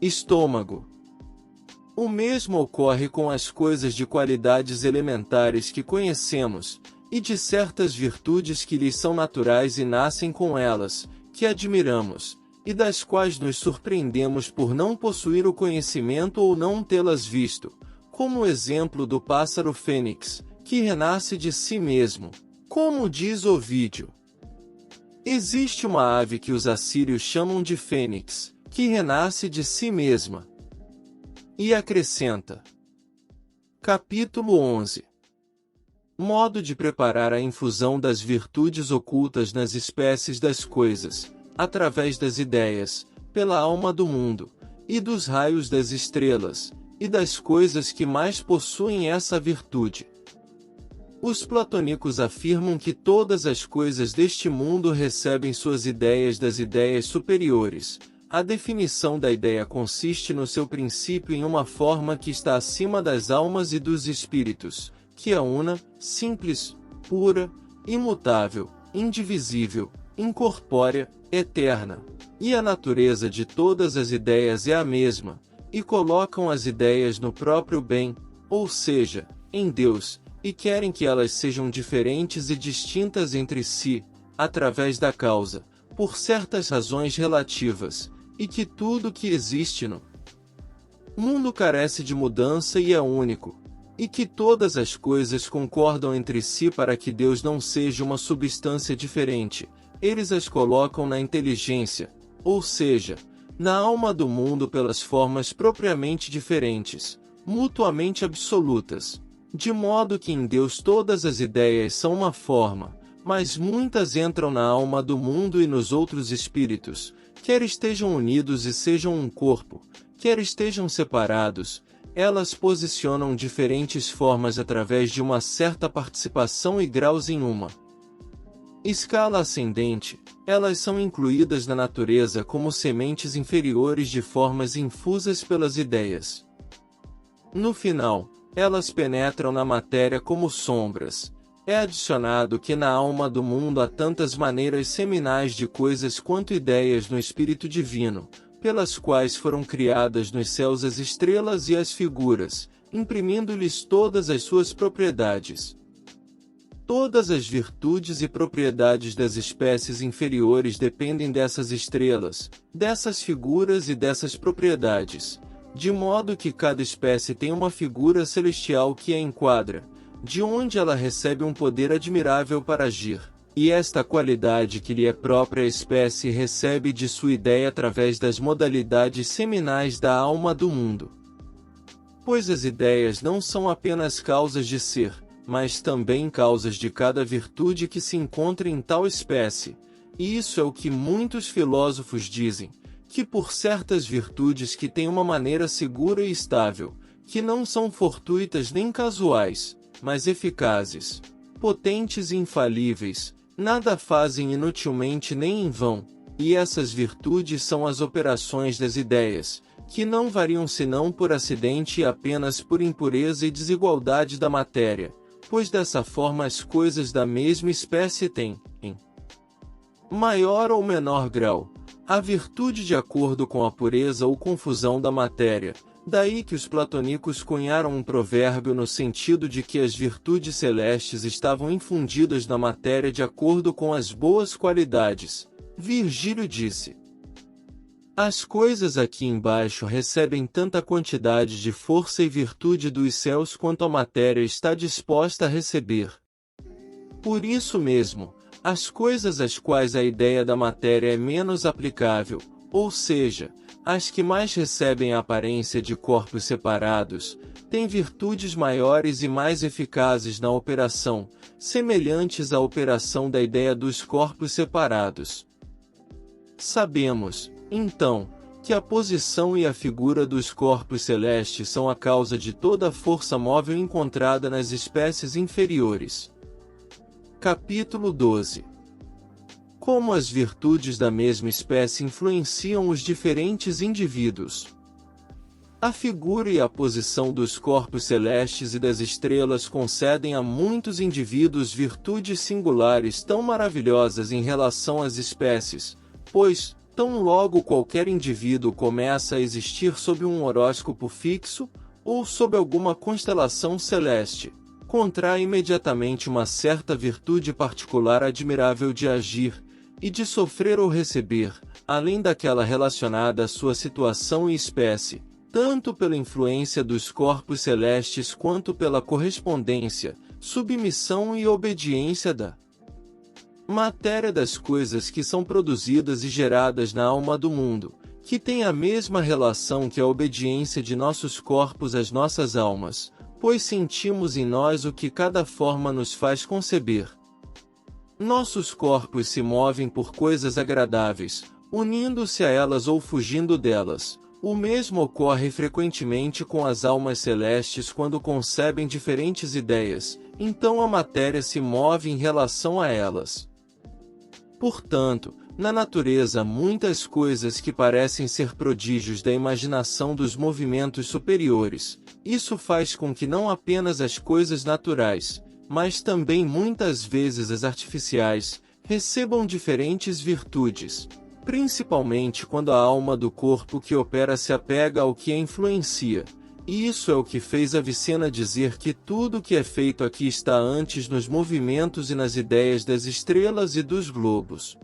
estômago. O mesmo ocorre com as coisas de qualidades elementares que conhecemos, e de certas virtudes que lhes são naturais e nascem com elas, que admiramos, e das quais nos surpreendemos por não possuir o conhecimento ou não tê-las visto, como o exemplo do pássaro fênix, que renasce de si mesmo, como diz Ovídio. Existe uma ave que os assírios chamam de fênix, que renasce de si mesma. E acrescenta. Capítulo 11. Modo de preparar a infusão das virtudes ocultas nas espécies das coisas, através das ideias, pela alma do mundo, e dos raios das estrelas, e das coisas que mais possuem essa virtude. Os platônicos afirmam que todas as coisas deste mundo recebem suas ideias das ideias superiores. A definição da ideia consiste no seu princípio em uma forma que está acima das almas e dos espíritos, que é una, simples, pura, imutável, indivisível, incorpórea, eterna. E a natureza de todas as ideias é a mesma, e colocam as ideias no próprio bem, ou seja, em Deus, e querem que elas sejam diferentes e distintas entre si, através da causa, por certas razões relativas, e que tudo que existe no mundo carece de mudança e é único, e que todas as coisas concordam entre si para que Deus não seja uma substância diferente. Eles as colocam na inteligência, ou seja, na alma do mundo pelas formas propriamente diferentes, mutuamente absolutas, de modo que em Deus todas as ideias são uma forma, mas muitas entram na alma do mundo e nos outros espíritos, quer estejam unidos e sejam um corpo, quer estejam separados, elas posicionam diferentes formas através de uma certa participação e graus em uma escala ascendente. Elas são incluídas na natureza como sementes inferiores de formas infusas pelas ideias. No final, elas penetram na matéria como sombras. É adicionado que na alma do mundo há tantas maneiras seminais de coisas quanto ideias no Espírito Divino, pelas quais foram criadas nos céus as estrelas e as figuras, imprimindo-lhes todas as suas propriedades. Todas as virtudes e propriedades das espécies inferiores dependem dessas estrelas, dessas figuras e dessas propriedades, de modo que cada espécie tem uma figura celestial que a enquadra, de onde ela recebe um poder admirável para agir, e esta qualidade que lhe é própria à espécie recebe de sua ideia através das modalidades seminais da alma do mundo. Pois as ideias não são apenas causas de ser, mas também causas de cada virtude que se encontra em tal espécie, e isso é o que muitos filósofos dizem, que por certas virtudes que têm uma maneira segura e estável, que não são fortuitas nem casuais, mas eficazes, potentes e infalíveis, nada fazem inutilmente nem em vão, e essas virtudes são as operações das ideias, que não variam senão por acidente e apenas por impureza e desigualdade da matéria, pois dessa forma as coisas da mesma espécie têm, em maior ou menor grau, a virtude de acordo com a pureza ou confusão da matéria. Daí que os platônicos cunharam um provérbio no sentido de que as virtudes celestes estavam infundidas na matéria de acordo com as boas qualidades. Virgílio disse: as coisas aqui embaixo recebem tanta quantidade de força e virtude dos céus quanto a matéria está disposta a receber. Por isso mesmo, as coisas às quais a ideia da matéria é menos aplicável, ou seja, as que mais recebem a aparência de corpos separados, têm virtudes maiores e mais eficazes na operação, semelhantes à operação da ideia dos corpos separados. Sabemos, então, que a posição e a figura dos corpos celestes são a causa de toda a força móvel encontrada nas espécies inferiores. Capítulo 12. Como as virtudes da mesma espécie influenciam os diferentes indivíduos. A figura e a posição dos corpos celestes e das estrelas concedem a muitos indivíduos virtudes singulares tão maravilhosas em relação às espécies, pois, tão logo qualquer indivíduo começa a existir sob um horóscopo fixo, ou sob alguma constelação celeste, contrai imediatamente uma certa virtude particular admirável de agir, e de sofrer ou receber, além daquela relacionada à sua situação e espécie, tanto pela influência dos corpos celestes quanto pela correspondência, submissão e obediência da matéria das coisas que são produzidas e geradas na alma do mundo, que tem a mesma relação que a obediência de nossos corpos às nossas almas, pois sentimos em nós o que cada forma nos faz conceber. Nossos corpos se movem por coisas agradáveis, unindo-se a elas ou fugindo delas. O mesmo ocorre frequentemente com as almas celestes quando concebem diferentes ideias, então a matéria se move em relação a elas. Portanto, na natureza há muitas coisas que parecem ser prodígios da imaginação dos movimentos superiores. Isso faz com que não apenas as coisas naturais, mas também muitas vezes as artificiais, recebam diferentes virtudes, principalmente quando a alma do corpo que opera se apega ao que a influencia. E isso é o que fez Avicena dizer que tudo o que é feito aqui está antes nos movimentos e nas ideias das estrelas e dos globos.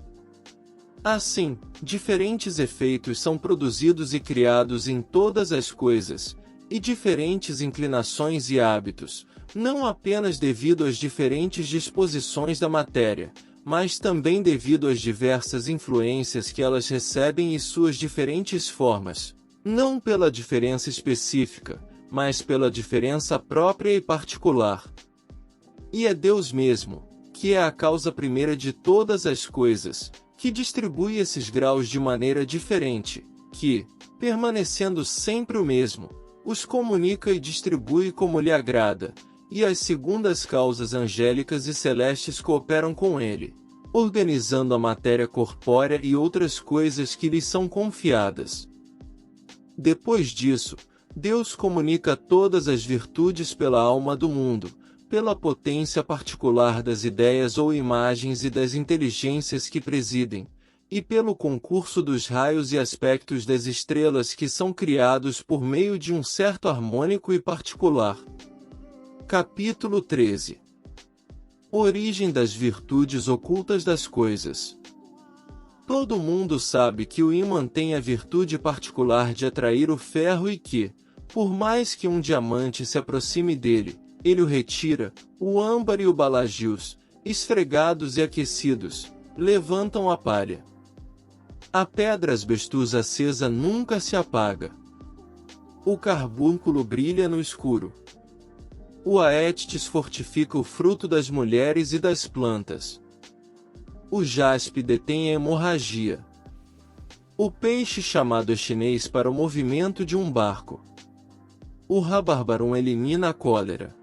Assim, diferentes efeitos são produzidos e criados em todas as coisas, e diferentes inclinações e hábitos, não apenas devido às diferentes disposições da matéria, mas também devido às diversas influências que elas recebem e suas diferentes formas, não pela diferença específica, mas pela diferença própria e particular. E é Deus mesmo, que é a causa primeira de todas as coisas, que distribui esses graus de maneira diferente, que, permanecendo sempre o mesmo, os comunica e distribui como lhe agrada, e as segundas causas angélicas e celestes cooperam com ele, organizando a matéria corpórea e outras coisas que lhes são confiadas. Depois disso, Deus comunica todas as virtudes pela alma do mundo, pela potência particular das ideias ou imagens e das inteligências que presidem, e pelo concurso dos raios e aspectos das estrelas que são criados por meio de um certo harmônico e particular. Capítulo 13. Origem das virtudes ocultas das coisas. Todo mundo sabe que o ímã tem a virtude particular de atrair o ferro e que, por mais que um diamante se aproxime dele, ele o retira. O âmbar e o balagius, esfregados e aquecidos, levantam a palha. A pedra asbestosa acesa nunca se apaga. O carbúnculo brilha no escuro. O aétites fortifica o fruto das mulheres e das plantas. O jaspe detém a hemorragia. O peixe chamado é chinês para o movimento de um barco. O rabarbarum elimina a cólera.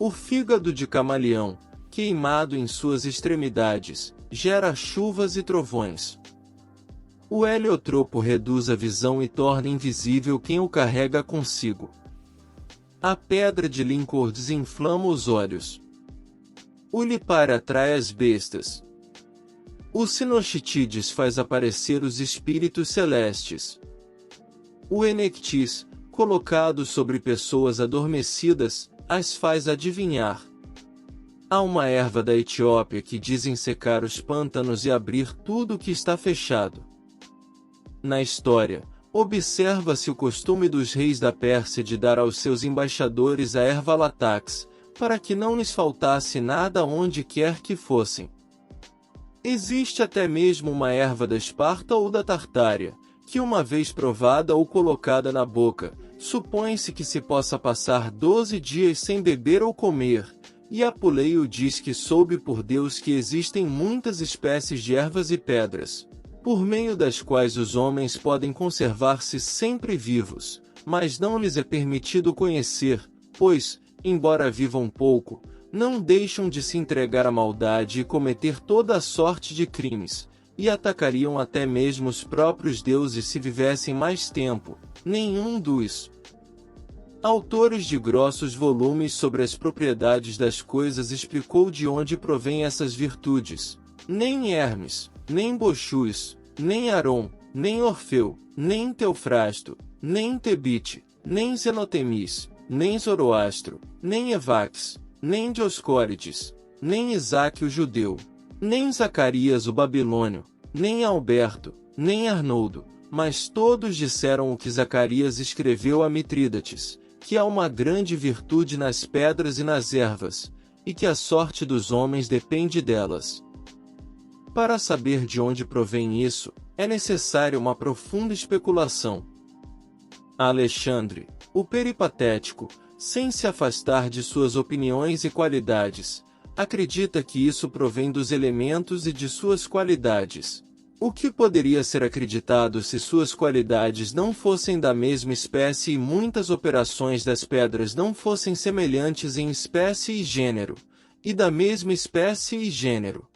O fígado de camaleão, queimado em suas extremidades, gera chuvas e trovões. O heliotropo reduz a visão e torna invisível quem o carrega consigo. A pedra de Lincor desinflama os olhos. O lipar atrai as bestas. O sinochitides faz aparecer os espíritos celestes. O enectis, colocado sobre pessoas adormecidas, as faz adivinhar. Há uma erva da Etiópia que dizem secar os pântanos e abrir tudo o que está fechado. Na história, observa-se o costume dos reis da Pérsia de dar aos seus embaixadores a erva látax, para que não lhes faltasse nada onde quer que fossem. Existe até mesmo uma erva da Esparta ou da Tartária, que uma vez provada ou colocada na boca, supõe-se que se possa passar 12 dias sem beber ou comer, e Apuleio diz que soube por Deus que existem muitas espécies de ervas e pedras, por meio das quais os homens podem conservar-se sempre vivos, mas não lhes é permitido conhecer, pois, embora vivam pouco, não deixam de se entregar à maldade e cometer toda a sorte de crimes, e atacariam até mesmo os próprios deuses se vivessem mais tempo. Nenhum dos autores de grossos volumes sobre as propriedades das coisas explicou de onde provêm essas virtudes. Nem Hermes, nem Bochus, nem Aron, nem Orfeu, nem Teofrasto, nem Tebite, nem Zenotemis, nem Zoroastro, nem Evax, nem Dioscórides, nem Isaque o judeu, nem Zacarias o babilônio, nem Alberto, nem Arnoldo, mas todos disseram o que Zacarias escreveu a Mitrídates, que há uma grande virtude nas pedras e nas ervas, e que a sorte dos homens depende delas. Para saber de onde provém isso, é necessária uma profunda especulação. Alexandre, o peripatético, sem se afastar de suas opiniões e qualidades, acredita que isso provém dos elementos e de suas qualidades. O que poderia ser acreditado se suas qualidades não fossem da mesma espécie e muitas operações das pedras não fossem semelhantes em espécie e gênero, e da mesma espécie e gênero?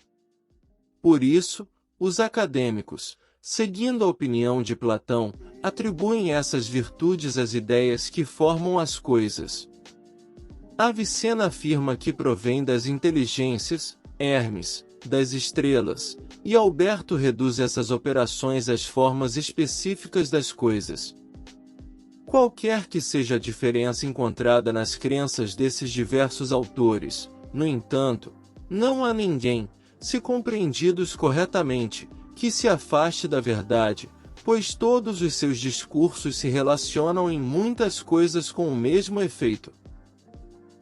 Por isso, os acadêmicos, seguindo a opinião de Platão, atribuem essas virtudes às ideias que formam as coisas. Avicena afirma que provém das inteligências, Hermes, das estrelas, e Alberto reduz essas operações às formas específicas das coisas. Qualquer que seja a diferença encontrada nas crenças desses diversos autores, no entanto, não há ninguém, se compreendidos corretamente, que se afaste da verdade, pois todos os seus discursos se relacionam em muitas coisas com o mesmo efeito.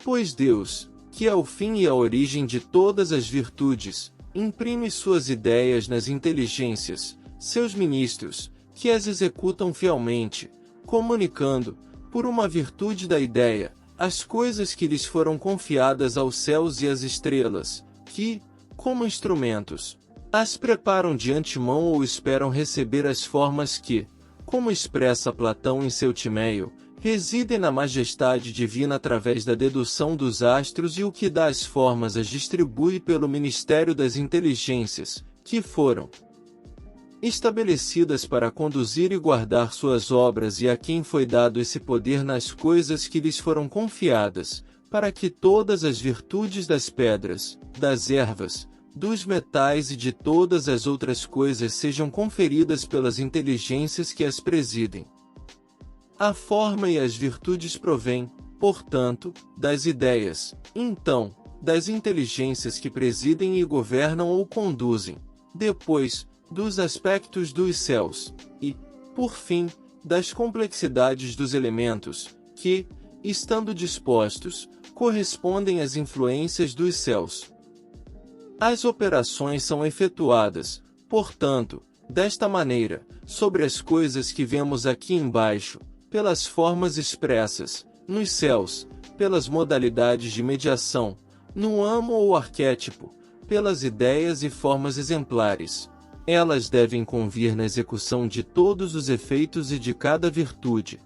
Pois Deus, que é o fim e a origem de todas as virtudes, imprime suas ideias nas inteligências, seus ministros, que as executam fielmente, comunicando, por uma virtude da ideia, as coisas que lhes foram confiadas aos céus e às estrelas, que, como instrumentos, as preparam de antemão ou esperam receber as formas que, como expressa Platão em seu Timeio, residem na majestade divina através da dedução dos astros, e o que dá as formas as distribui pelo ministério das inteligências, que foram estabelecidas para conduzir e guardar suas obras, e a quem foi dado esse poder nas coisas que lhes foram confiadas, para que todas as virtudes das pedras, das ervas, dos metais e de todas as outras coisas sejam conferidas pelas inteligências que as presidem. A forma e as virtudes provêm, portanto, das ideias, então, das inteligências que presidem e governam ou conduzem, depois, dos aspectos dos céus, e, por fim, das complexidades dos elementos, que, estando dispostos, correspondem às influências dos céus. As operações são efetuadas, portanto, desta maneira, sobre as coisas que vemos aqui embaixo, pelas formas expressas, nos céus, pelas modalidades de mediação, no amo ou arquétipo, pelas ideias e formas exemplares. Elas devem convir na execução de todos os efeitos e de cada virtude.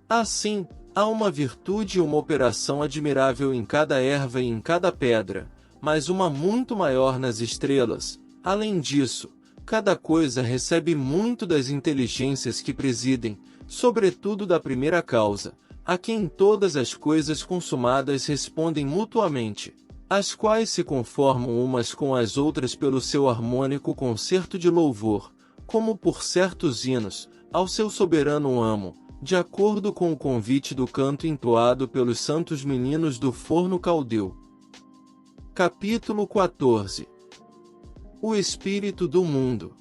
Assim, há uma virtude e uma operação admirável em cada erva e em cada pedra, mas uma muito maior nas estrelas. Além disso, cada coisa recebe muito das inteligências que presidem, sobretudo da primeira causa, a quem todas as coisas consumadas respondem mutuamente, as quais se conformam umas com as outras pelo seu harmônico concerto de louvor, como por certos hinos, ao seu soberano amo, de acordo com o convite do canto entoado pelos santos meninos do forno caldeu. Capítulo 14. O espírito do mundo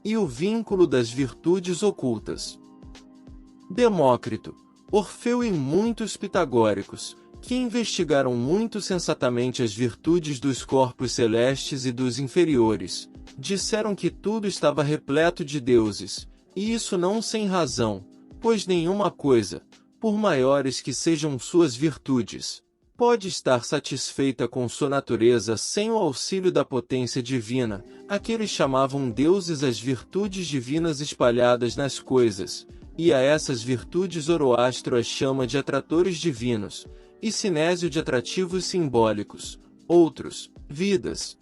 e o vínculo das virtudes ocultas. Demócrito, Orfeu e muitos pitagóricos, que investigaram muito sensatamente as virtudes dos corpos celestes e dos inferiores, disseram que tudo estava repleto de deuses, e isso não sem razão, pois nenhuma coisa, por maiores que sejam suas virtudes, pode estar satisfeita com sua natureza sem o auxílio da potência divina. Aqueles chamavam deuses as virtudes divinas espalhadas nas coisas, e a essas virtudes Zoroastro as chama de atratores divinos, e Sinésio de atrativos simbólicos, outros, vidas,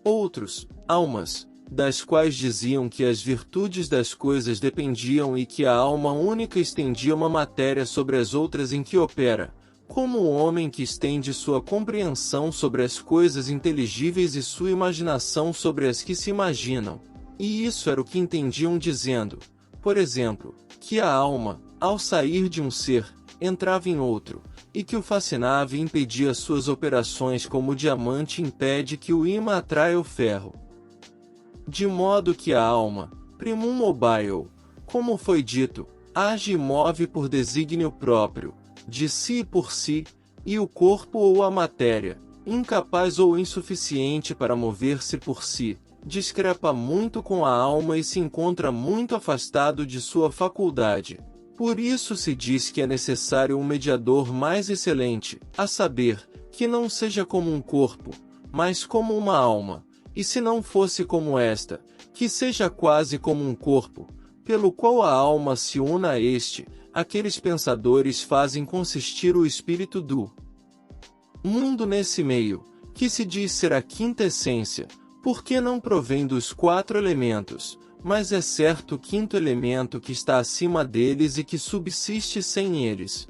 outros, almas, das quais diziam que as virtudes das coisas dependiam e que a alma única estendia uma matéria sobre as outras em que opera, como o homem que estende sua compreensão sobre as coisas inteligíveis e sua imaginação sobre as que se imaginam. E isso era o que entendiam dizendo, por exemplo, que a alma, ao sair de um ser, entrava em outro, e que o fascinava e impedia suas operações como o diamante impede que o ímã atraia o ferro. De modo que a alma, primum mobile, como foi dito, age e move por desígnio próprio, de si e por si, e o corpo ou a matéria, incapaz ou insuficiente para mover-se por si, discrepa muito com a alma e se encontra muito afastado de sua faculdade. Por isso se diz que é necessário um mediador mais excelente, a saber, que não seja como um corpo, mas como uma alma, e se não fosse como esta, que seja quase como um corpo, pelo qual a alma se una a este. Aqueles pensadores fazem consistir o espírito do mundo nesse meio, que se diz ser a quinta essência, porque não provém dos 4 elementos, mas é certo o quinto elemento que está acima deles e que subsiste sem eles.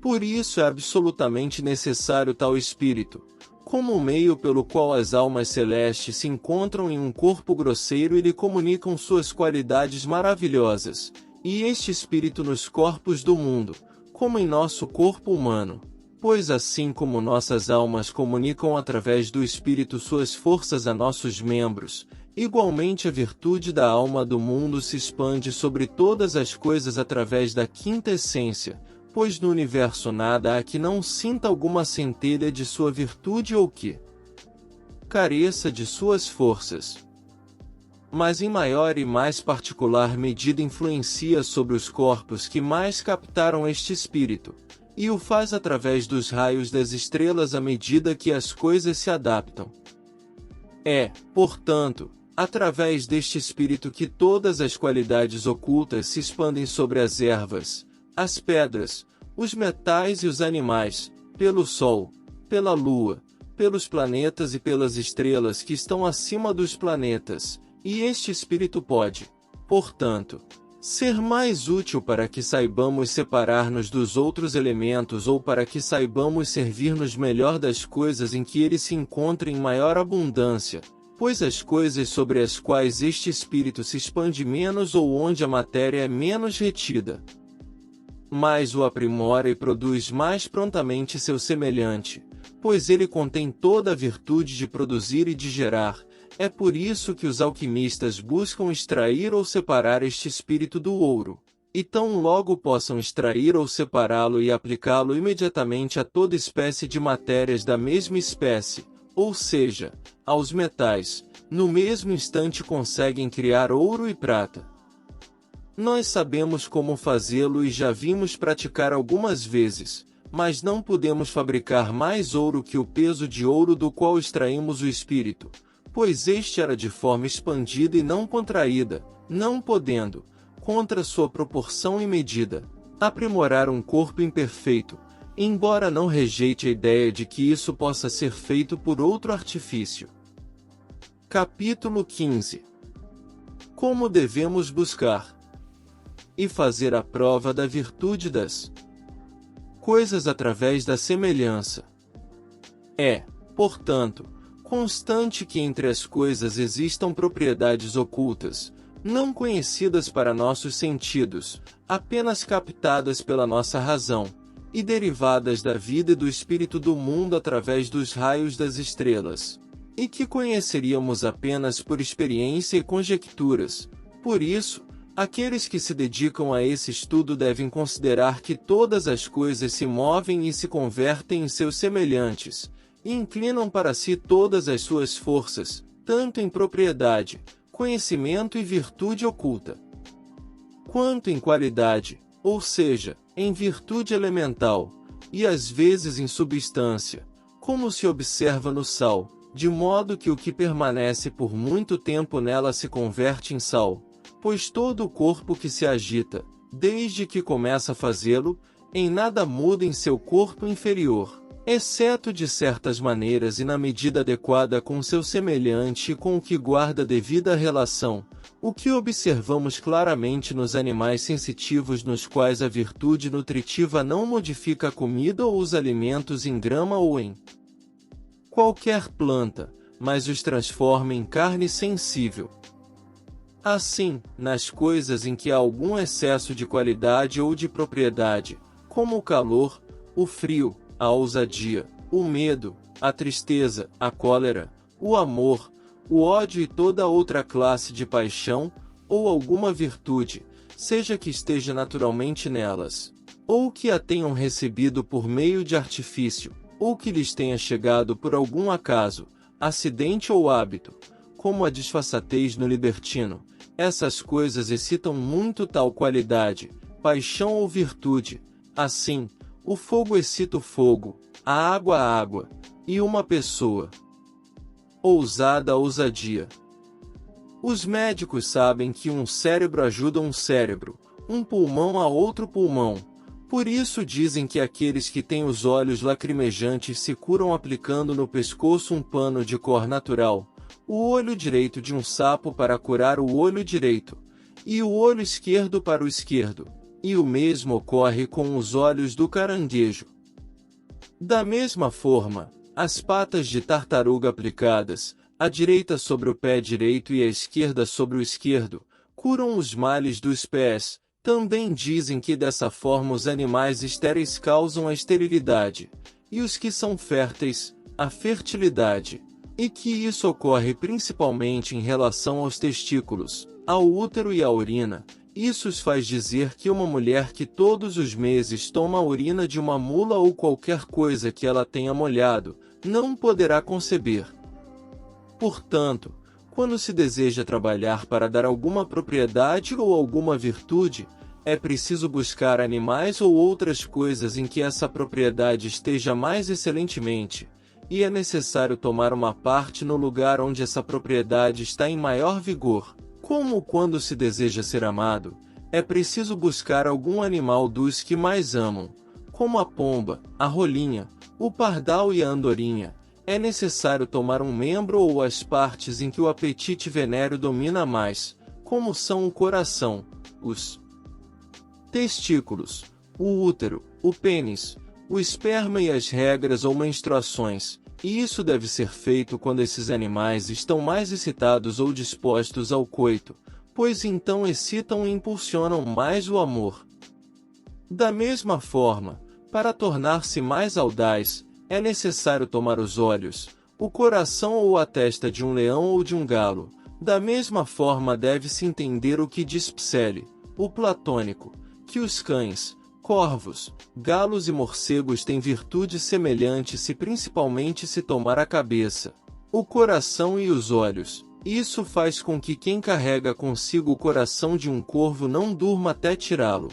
Por isso é absolutamente necessário tal espírito, como o meio pelo qual as almas celestes se encontram em um corpo grosseiro e lhe comunicam suas qualidades maravilhosas, e este espírito nos corpos do mundo, como em nosso corpo humano. Pois assim como nossas almas comunicam através do espírito suas forças a nossos membros, igualmente a virtude da alma do mundo se expande sobre todas as coisas através da quinta essência, pois no universo nada há que não sinta alguma centelha de sua virtude ou que careça de suas forças. Mas em maior e mais particular medida influencia sobre os corpos que mais captaram este espírito, e o faz através dos raios das estrelas à medida que as coisas se adaptam. É, portanto, através deste espírito que todas as qualidades ocultas se expandem sobre as ervas, as pedras, os metais e os animais, pelo Sol, pela Lua, pelos planetas e pelas estrelas que estão acima dos planetas, e este espírito pode, portanto, ser mais útil para que saibamos separar-nos dos outros elementos ou para que saibamos servir-nos melhor das coisas em que ele se encontra em maior abundância, pois as coisas sobre as quais este espírito se expande menos ou onde a matéria é menos retida, mais o aprimora e produz mais prontamente seu semelhante, pois ele contém toda a virtude de produzir e de gerar. É por isso que os alquimistas buscam extrair ou separar este espírito do ouro, e tão logo possam extrair ou separá-lo e aplicá-lo imediatamente a toda espécie de matérias da mesma espécie, ou seja, aos metais, no mesmo instante conseguem criar ouro e prata. Nós sabemos como fazê-lo e já vimos praticar algumas vezes, mas não podemos fabricar mais ouro que o peso de ouro do qual extraímos o espírito, pois este era de forma expandida e não contraída, não podendo, contra sua proporção e medida, aprimorar um corpo imperfeito, embora não rejeite a ideia de que isso possa ser feito por outro artifício. Capítulo 15. Como devemos buscar e fazer a prova da virtude das coisas através da semelhança. É, portanto, constante que entre as coisas existam propriedades ocultas, não conhecidas para nossos sentidos, apenas captadas pela nossa razão, e derivadas da vida e do espírito do mundo através dos raios das estrelas, e que conheceríamos apenas por experiência e conjecturas. Por isso, aqueles que se dedicam a esse estudo devem considerar que todas as coisas se movem e se convertem em seus semelhantes, e inclinam para si todas as suas forças, tanto em propriedade, conhecimento e virtude oculta, quanto em qualidade, ou seja, em virtude elemental, e às vezes em substância, como se observa no sal, de modo que o que permanece por muito tempo nela se converte em sal, pois todo o corpo que se agita, desde que começa a fazê-lo, em nada muda em seu corpo inferior, exceto de certas maneiras e na medida adequada com seu semelhante e com o que guarda devida relação, o que observamos claramente nos animais sensitivos nos quais a virtude nutritiva não modifica a comida ou os alimentos em grama ou em qualquer planta, mas os transforma em carne sensível. Assim, nas coisas em que há algum excesso de qualidade ou de propriedade, como o calor, o frio, a ousadia, o medo, a tristeza, a cólera, o amor, o ódio e toda outra classe de paixão, ou alguma virtude, seja que esteja naturalmente nelas, ou que a tenham recebido por meio de artifício, ou que lhes tenha chegado por algum acaso, acidente ou hábito, como a disfarçatez no libertino. Essas coisas excitam muito tal qualidade, paixão ou virtude. Assim, o fogo excita o fogo, a água, e uma pessoa. Ousada a ousadia. Os médicos sabem que um cérebro ajuda um cérebro, um pulmão a outro pulmão. Por isso dizem que aqueles que têm os olhos lacrimejantes se curam aplicando no pescoço um pano de cor natural, o olho direito de um sapo para curar o olho direito, e o olho esquerdo para o esquerdo, e o mesmo ocorre com os olhos do caranguejo. Da mesma forma, as patas de tartaruga aplicadas, a direita sobre o pé direito e a esquerda sobre o esquerdo, curam os males dos pés. Também dizem que dessa forma os animais estéreis causam a esterilidade, e os que são férteis, a fertilidade, e que isso ocorre principalmente em relação aos testículos, ao útero e à urina. Isso os faz dizer que uma mulher que todos os meses toma a urina de uma mula ou qualquer coisa que ela tenha molhado, não poderá conceber. Portanto, quando se deseja trabalhar para dar alguma propriedade ou alguma virtude, é preciso buscar animais ou outras coisas em que essa propriedade esteja mais excelentemente, e é necessário tomar uma parte no lugar onde essa propriedade está em maior vigor. Como quando se deseja ser amado, é preciso buscar algum animal dos que mais amam, como a pomba, a rolinha, o pardal e a andorinha. É necessário tomar um membro ou as partes em que o apetite venéreo domina mais, como são o coração, os testículos, o útero, o pênis, o esperma e as regras ou menstruações, e isso deve ser feito quando esses animais estão mais excitados ou dispostos ao coito, pois então excitam e impulsionam mais o amor. Da mesma forma, para tornar-se mais audaz, é necessário tomar os olhos, o coração ou a testa de um leão ou de um galo. Da mesma forma deve-se entender o que diz Psele, o platônico, que os cães, corvos, galos e morcegos têm virtude semelhante se principalmente se tomar a cabeça, o coração e os olhos. Isso faz com que quem carrega consigo o coração de um corvo não durma até tirá-lo.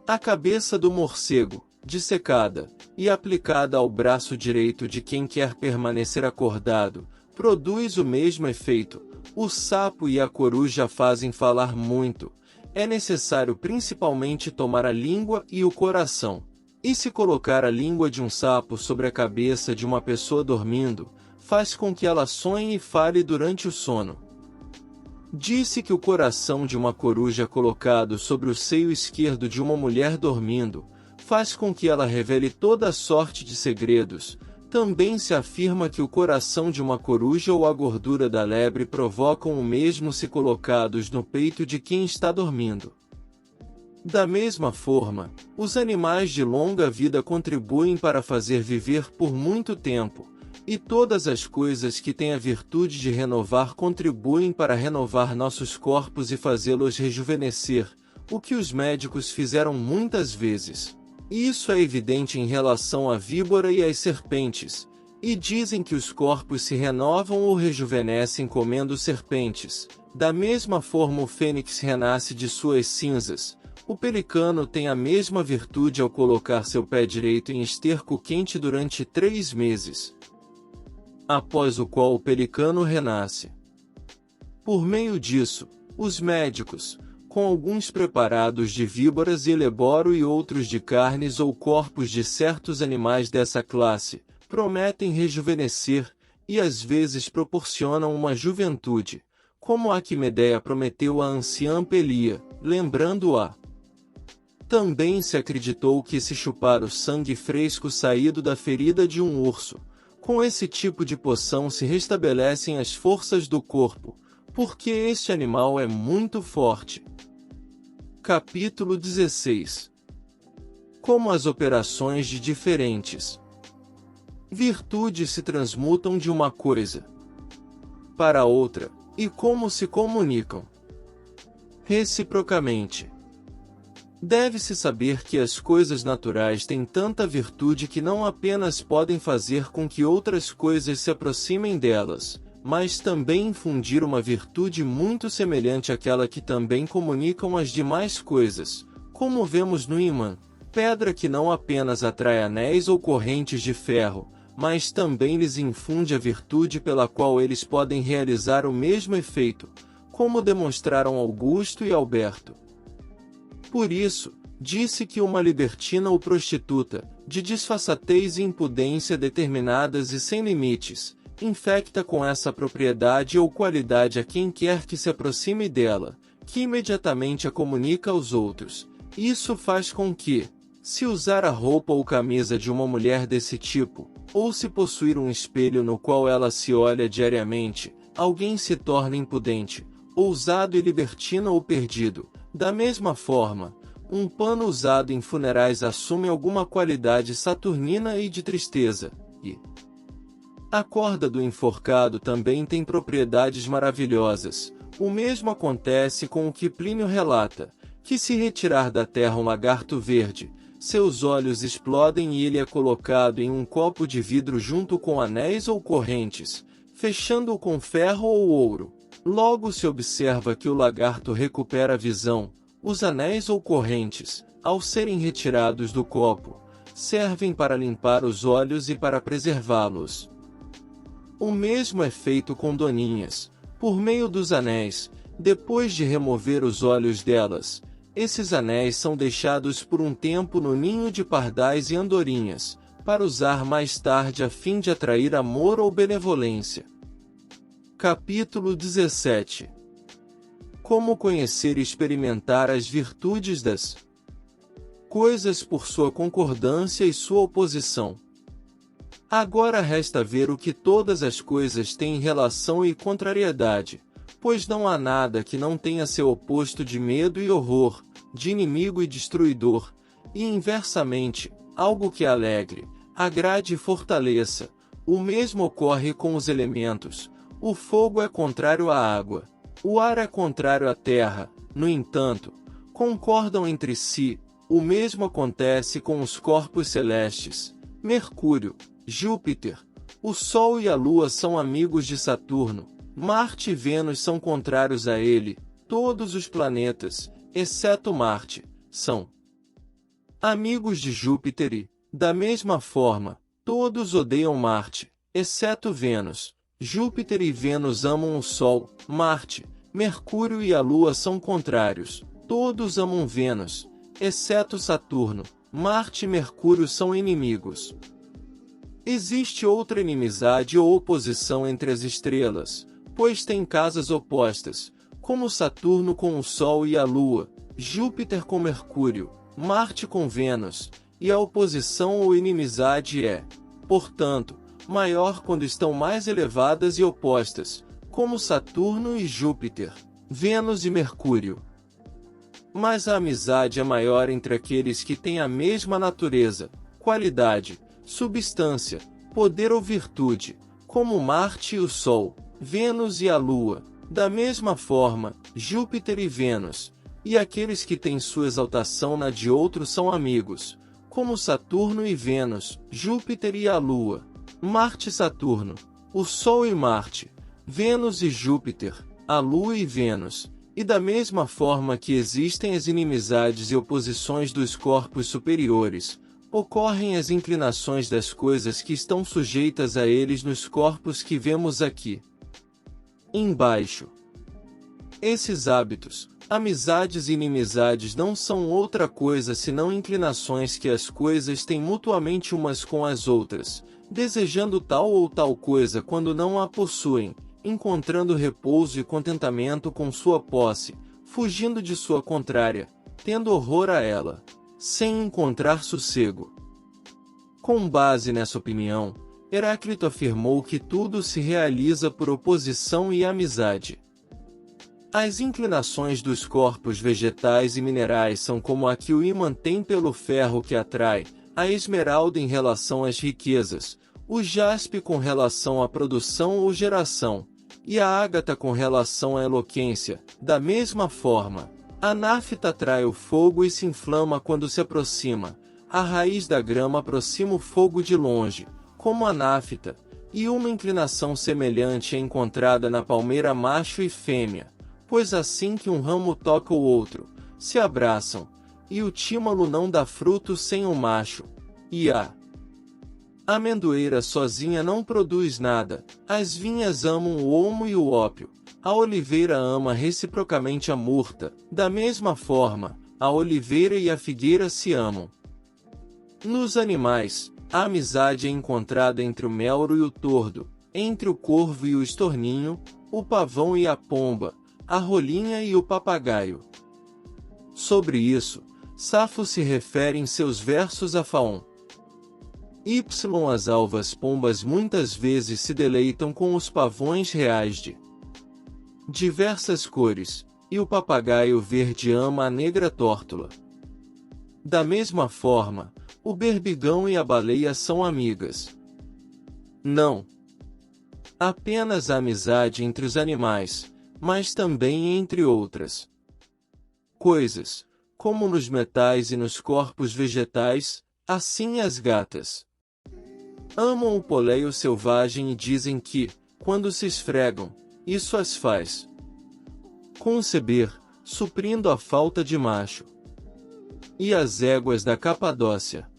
A cabeça do morcego, dissecada, e aplicada ao braço direito de quem quer permanecer acordado, produz o mesmo efeito. O sapo e a coruja fazem falar muito. É necessário principalmente tomar a língua e o coração. E se colocar a língua de um sapo sobre a cabeça de uma pessoa dormindo, faz com que ela sonhe e fale durante o sono. Disse que o coração de uma coruja colocado sobre o seio esquerdo de uma mulher dormindo, faz com que ela revele toda sorte de segredos. Também se afirma que o coração de uma coruja ou a gordura da lebre provocam o mesmo se colocados no peito de quem está dormindo. Da mesma forma, os animais de longa vida contribuem para fazer viver por muito tempo, e todas as coisas que têm a virtude de renovar contribuem para renovar nossos corpos e fazê-los rejuvenescer, o que os médicos fizeram muitas vezes. Isso é evidente em relação à víbora e às serpentes, e dizem que os corpos se renovam ou rejuvenescem comendo serpentes. Da mesma forma o fênix renasce de suas cinzas. O pelicano tem a mesma virtude ao colocar seu pé direito em esterco quente durante 3 meses, após o qual o pelicano renasce. Por meio disso, os médicos, com alguns preparados de víboras e leboro e outros de carnes ou corpos de certos animais dessa classe, prometem rejuvenescer, e às vezes proporcionam uma juventude, como a que Medeia prometeu à anciã Pelia, lembrando-a. Também se acreditou que se chupar o sangue fresco saído da ferida de um urso, com esse tipo de poção se restabelecem as forças do corpo, porque este animal é muito forte. Capítulo 16. Como as operações de diferentes virtudes se transmutam de uma coisa para outra, e como se comunicam reciprocamente. Deve-se saber que as coisas naturais têm tanta virtude que não apenas podem fazer com que outras coisas se aproximem delas, mas também infundir uma virtude muito semelhante àquela que também comunicam as demais coisas, como vemos no ímã, pedra que não apenas atrai anéis ou correntes de ferro, mas também lhes infunde a virtude pela qual eles podem realizar o mesmo efeito, como demonstraram Augusto e Alberto. Por isso, disse que uma libertina ou prostituta, de disfarçatez e impudência determinadas e sem limites, infecta com essa propriedade ou qualidade a quem quer que se aproxime dela, que imediatamente a comunica aos outros. Isso faz com que, se usar a roupa ou camisa de uma mulher desse tipo, ou se possuir um espelho no qual ela se olha diariamente, alguém se torne impudente, ousado e libertino ou perdido. Da mesma forma, um pano usado em funerais assume alguma qualidade saturnina e de tristeza, e a corda do enforcado também tem propriedades maravilhosas. O mesmo acontece com o que Plínio relata, que se retirar da terra um lagarto verde, seus olhos explodem e ele é colocado em um copo de vidro junto com anéis ou correntes, fechando-o com ferro ou ouro. Logo se observa que o lagarto recupera a visão. Os anéis ou correntes, ao serem retirados do copo, servem para limpar os olhos e para preservá-los. O mesmo é feito com doninhas, por meio dos anéis. Depois de remover os olhos delas, esses anéis são deixados por um tempo no ninho de pardais e andorinhas, para usar mais tarde a fim de atrair amor ou benevolência. Capítulo 17. Como conhecer e experimentar as virtudes das coisas por sua concordância e sua oposição. Agora resta ver o que todas as coisas têm em relação e contrariedade, pois não há nada que não tenha seu oposto de medo e horror, de inimigo e destruidor, e inversamente, algo que alegre, agrade e fortaleça. O mesmo ocorre com os elementos. O fogo é contrário à água, o ar é contrário à terra, no entanto, concordam entre si. O mesmo acontece com os corpos celestes. Mercúrio, Júpiter, o Sol e a Lua são amigos de Saturno, Marte e Vênus são contrários a ele. Todos os planetas, exceto Marte, são amigos de Júpiter e, da mesma forma, todos odeiam Marte, exceto Vênus. Júpiter e Vênus amam o Sol, Marte, Mercúrio e a Lua são contrários. Todos amam Vênus, exceto Saturno. Marte e Mercúrio são inimigos. Existe outra inimizade ou oposição entre as estrelas, pois têm casas opostas, como Saturno com o Sol e a Lua, Júpiter com Mercúrio, Marte com Vênus, e a oposição ou inimizade é, portanto, maior quando estão mais elevadas e opostas, como Saturno e Júpiter, Vênus e Mercúrio. Mas a amizade é maior entre aqueles que têm a mesma natureza, qualidade, substância, poder ou virtude, como Marte e o Sol, Vênus e a Lua, da mesma forma, Júpiter e Vênus, e aqueles que têm sua exaltação na de outro são amigos, como Saturno e Vênus, Júpiter e a Lua, Marte e Saturno, o Sol e Marte, Vênus e Júpiter, a Lua e Vênus, e da mesma forma que existem as inimizades e oposições dos corpos superiores, ocorrem as inclinações das coisas que estão sujeitas a eles nos corpos que vemos aqui embaixo. Esses hábitos, amizades e inimizades não são outra coisa senão inclinações que as coisas têm mutuamente umas com as outras, desejando tal ou tal coisa quando não a possuem, encontrando repouso e contentamento com sua posse, fugindo de sua contrária, tendo horror a ela, sem encontrar sossego. Com base nessa opinião, Heráclito afirmou que tudo se realiza por oposição e amizade. As inclinações dos corpos vegetais e minerais são como a que o ímã tem pelo ferro que atrai, a esmeralda em relação às riquezas, o jaspe com relação à produção ou geração, e a ágata com relação à eloquência. Da mesma forma, a nafta atrai o fogo e se inflama quando se aproxima. A raiz da grama aproxima o fogo de longe, como a nafta, e uma inclinação semelhante é encontrada na palmeira macho e fêmea, pois assim que um ramo toca o outro, se abraçam, e o tímalo não dá fruto sem o macho, e a amendoeira sozinha não produz nada, as vinhas amam o olmo e o ópio, a oliveira ama reciprocamente a murta, da mesma forma, a oliveira e a figueira se amam. Nos animais, a amizade é encontrada entre o melro e o tordo, entre o corvo e o estorninho, o pavão e a pomba, a rolinha e o papagaio. Sobre isso, Safo se refere em seus versos a Faon. As alvas pombas muitas vezes se deleitam com os pavões reais de diversas cores, e o papagaio verde ama a negra tórtola. Da mesma forma, o berbigão e a baleia são amigas. Não apenas a amizade entre os animais, mas também entre outras coisas, como nos metais e nos corpos vegetais, assim as gatas amam o poleio selvagem e dizem que, quando se esfregam, isso as faz conceber, suprindo a falta de macho. E as éguas da Capadócia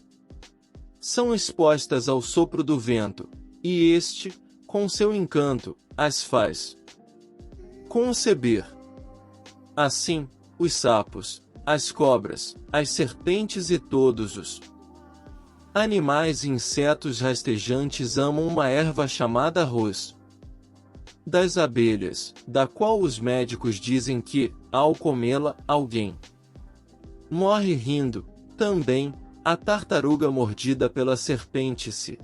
são expostas ao sopro do vento, e este, com seu encanto, as faz conceber. Assim, os sapos, as cobras, as serpentes e todos os animais e insetos rastejantes amam uma erva chamada ros das abelhas, da qual os médicos dizem que, ao comê-la, alguém morre rindo. Também, a tartaruga mordida pela serpente se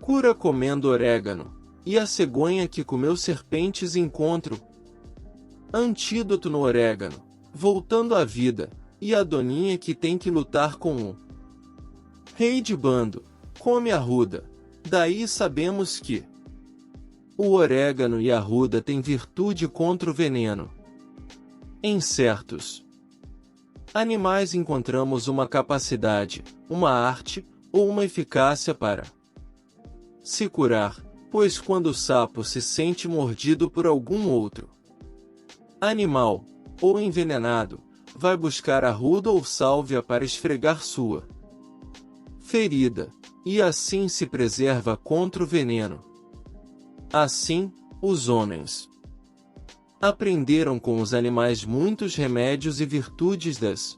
cura comendo orégano, e a cegonha que comeu serpentes encontra antídoto no orégano, voltando à vida, e a doninha que tem que lutar com o rei de bando, come arruda. Daí sabemos que o orégano e a arruda têm virtude contra o veneno. Em certos animais encontramos uma capacidade, uma arte, ou uma eficácia para se curar, pois quando o sapo se sente mordido por algum outro animal, ou envenenado, vai buscar arruda ou sálvia para esfregar sua ferida, e assim se preserva contra o veneno. Assim, os homens aprenderam com os animais muitos remédios e virtudes das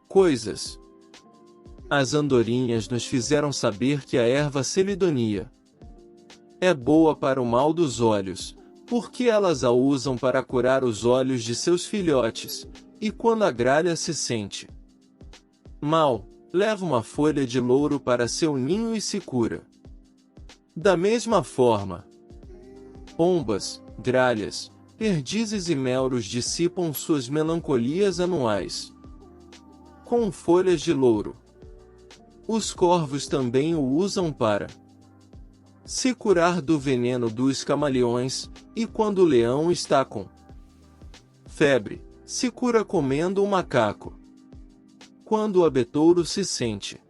coisas. As andorinhas nos fizeram saber que a erva celidonia é boa para o mal dos olhos, porque elas a usam para curar os olhos de seus filhotes, e quando a gralha se sente mal, leva uma folha de louro para seu ninho e se cura. Da mesma forma, pombas, gralhas, perdizes e melros dissipam suas melancolias anuais com folhas de louro. Os corvos também o usam para se curar do veneno dos camaleões, e quando o leão está com febre, se cura comendo um macaco. Quando o abetouro se sente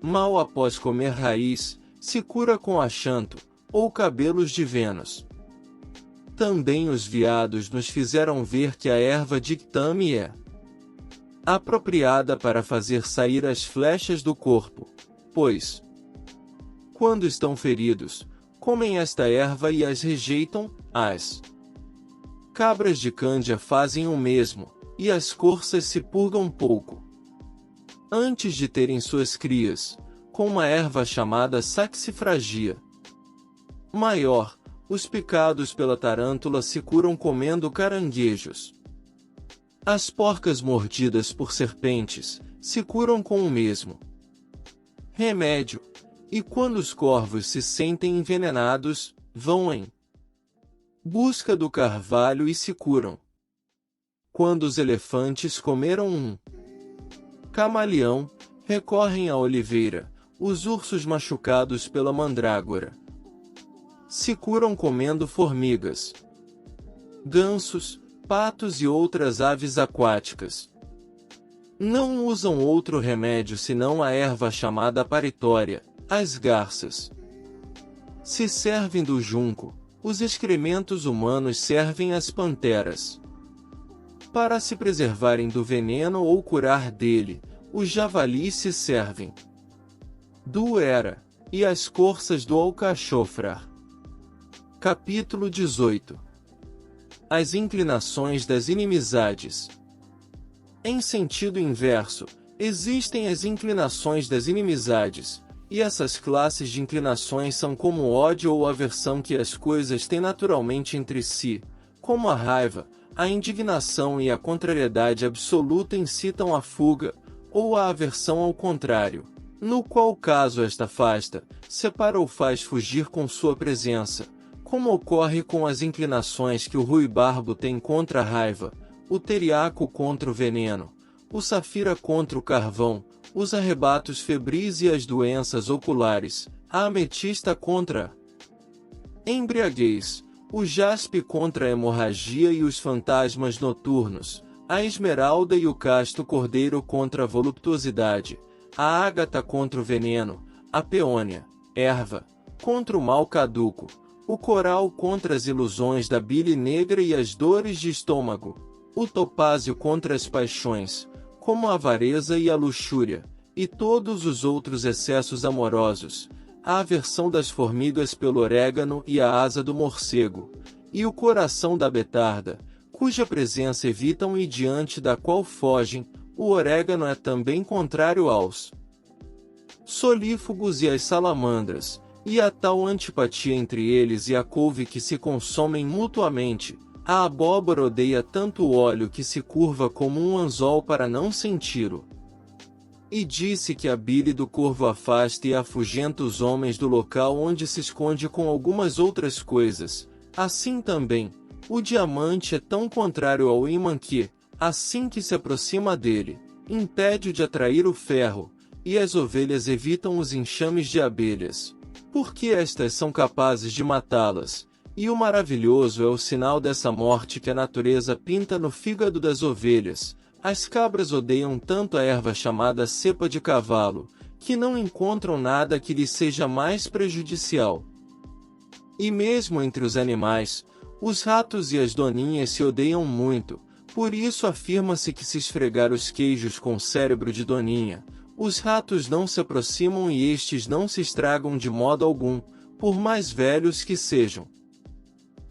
mal após comer raiz, se cura com achanto, ou cabelos de Vênus. Também os veados nos fizeram ver que a erva dictame é apropriada para fazer sair as flechas do corpo, pois, quando estão feridos, comem esta erva e as rejeitam. As cabras de Cândia fazem o mesmo, e as corças se purgam pouco antes de terem suas crias, com uma erva chamada saxifragia. Maior, os picados pela tarântula se curam comendo caranguejos. As porcas mordidas por serpentes se curam com o mesmo remédio, e quando os corvos se sentem envenenados, vão em busca do carvalho e se curam. Quando os elefantes comeram um camaleão, recorrem à oliveira. Os ursos machucados pela mandrágora se curam comendo formigas, gansos, patos e outras aves aquáticas. Não usam outro remédio senão a erva chamada paritória. As garças se servem do junco, os excrementos humanos servem às panteras. Para se preservarem do veneno ou curar dele, os javalis se servem do era, e as corças do alcachofrar. Capítulo 18. As inclinações das inimizades. Em sentido inverso, existem as inclinações das inimizades, e essas classes de inclinações são como o ódio ou aversão que as coisas têm naturalmente entre si, como a raiva, a indignação e a contrariedade absoluta incitam a fuga, ou a aversão ao contrário, no qual caso esta afasta, separa ou faz fugir com sua presença, como ocorre com as inclinações que o ruibarbo tem contra a raiva, o teriaco contra o veneno, o safira contra o carvão, os arrebatos febris e as doenças oculares, a ametista contra a embriaguez, o jaspe contra a hemorragia e os fantasmas noturnos, a esmeralda e o casto cordeiro contra a voluptuosidade, a ágata contra o veneno, a peônia, erva, contra o mal caduco, o coral contra as ilusões da bile negra e as dores de estômago, o topázio contra as paixões, como a avareza e a luxúria, e todos os outros excessos amorosos, a aversão das formigas pelo orégano e a asa do morcego, e o coração da betarda, cuja presença evitam e diante da qual fogem. O orégano é também contrário aos solífugos e às salamandras, e a tal antipatia entre eles e a couve que se consomem mutuamente. A abóbora odeia tanto o óleo que se curva como um anzol para não senti-lo. E disse que a bile do corvo afasta e afugenta os homens do local onde se esconde com algumas outras coisas. Assim também, o diamante é tão contrário ao ímã que, assim que se aproxima dele, impede-o de atrair o ferro, e as ovelhas evitam os enxames de abelhas, porque estas são capazes de matá-las, e o maravilhoso é o sinal dessa morte que a natureza pinta no fígado das ovelhas. As cabras odeiam tanto a erva chamada cepa de cavalo, que não encontram nada que lhes seja mais prejudicial. E mesmo entre os animais, os ratos e as doninhas se odeiam muito, por isso afirma-se que se esfregar os queijos com o cérebro de doninha, os ratos não se aproximam e estes não se estragam de modo algum, por mais velhos que sejam.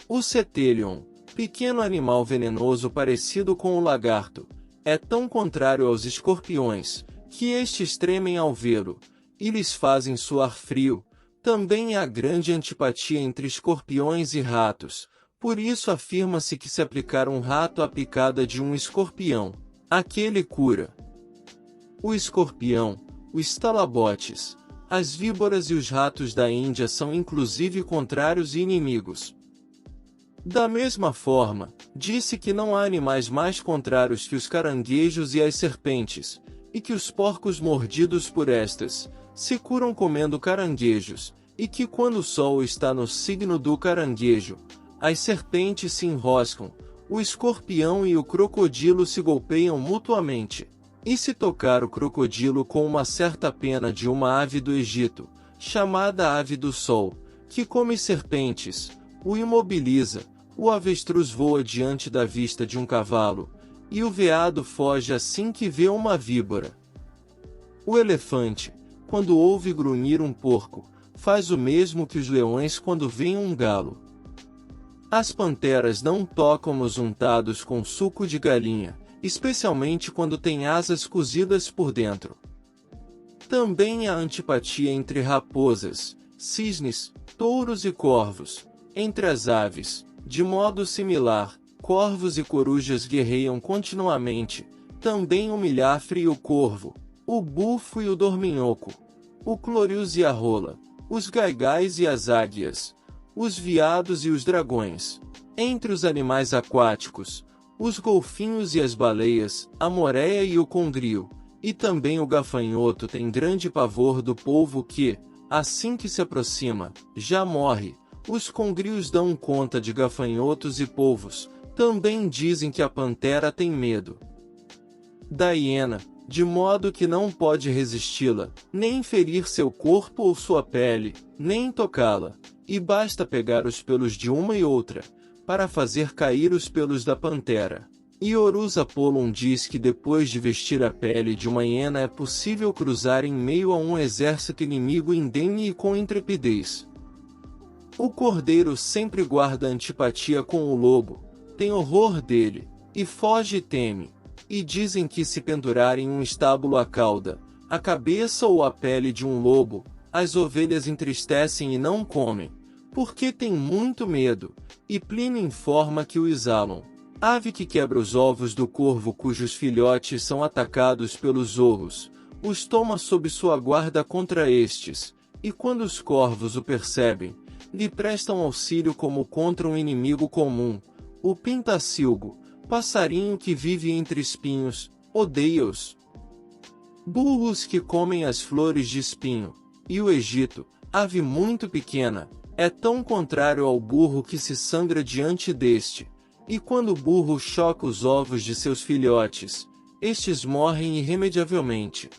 O Cetelion, pequeno animal venenoso parecido com o lagarto, é tão contrário aos escorpiões, que estes tremem ao vê-lo, e lhes fazem suar frio. Também há grande antipatia entre escorpiões e ratos, por isso afirma-se que se aplicar um rato à picada de um escorpião, aquele cura. O escorpião, os talabotes, as víboras e os ratos da Índia são inclusive contrários e inimigos. Da mesma forma, disse que não há animais mais contrários que os caranguejos e as serpentes, e que os porcos mordidos por estas se curam comendo caranguejos, e que quando o sol está no signo do caranguejo, as serpentes se enroscam, o escorpião e o crocodilo se golpeiam mutuamente. E se tocar o crocodilo com uma certa pena de uma ave do Egito, chamada ave do sol, que come serpentes, o imobiliza. O avestruz voa diante da vista de um cavalo, e o veado foge assim que vê uma víbora. O elefante, quando ouve grunhir um porco, faz o mesmo que os leões quando veem um galo. As panteras não tocam nos untados com suco de galinha, especialmente quando têm asas cozidas por dentro. Também há antipatia entre raposas, cisnes, touros e corvos, entre as aves. De modo similar, corvos e corujas guerreiam continuamente, também o milhafre e o corvo, o bufo e o dorminhoco, o clorius e a rola, os gaigais e as águias, os veados e os dragões. Entre os animais aquáticos, os golfinhos e as baleias, a moreia e o condrio, e também o gafanhoto tem grande pavor do polvo que, assim que se aproxima, já morre. Os congrios dão conta de gafanhotos e polvos, também dizem que a pantera tem medo da hiena, de modo que não pode resisti-la, nem ferir seu corpo ou sua pele, nem tocá-la, e basta pegar os pelos de uma e outra, para fazer cair os pelos da pantera. E Horus Apollon diz que depois de vestir a pele de uma hiena é possível cruzar em meio a um exército inimigo indene e com intrepidez. O cordeiro sempre guarda antipatia com o lobo, tem horror dele, e foge e teme. E dizem que se pendurarem um estábulo a cauda, a cabeça ou a pele de um lobo, as ovelhas entristecem e não comem, porque têm muito medo, e Plínio informa que o exalam. Ave que quebra os ovos do corvo cujos filhotes são atacados pelos zorros, os toma sob sua guarda contra estes, e quando os corvos o percebem, lhe prestam auxílio como contra um inimigo comum. O pintacilgo, passarinho que vive entre espinhos, odeia-os. Burros que comem as flores de espinho, e o Egito, ave muito pequena, é tão contrário ao burro que se sangra diante deste, e quando o burro choca os ovos de seus filhotes, estes morrem irremediavelmente.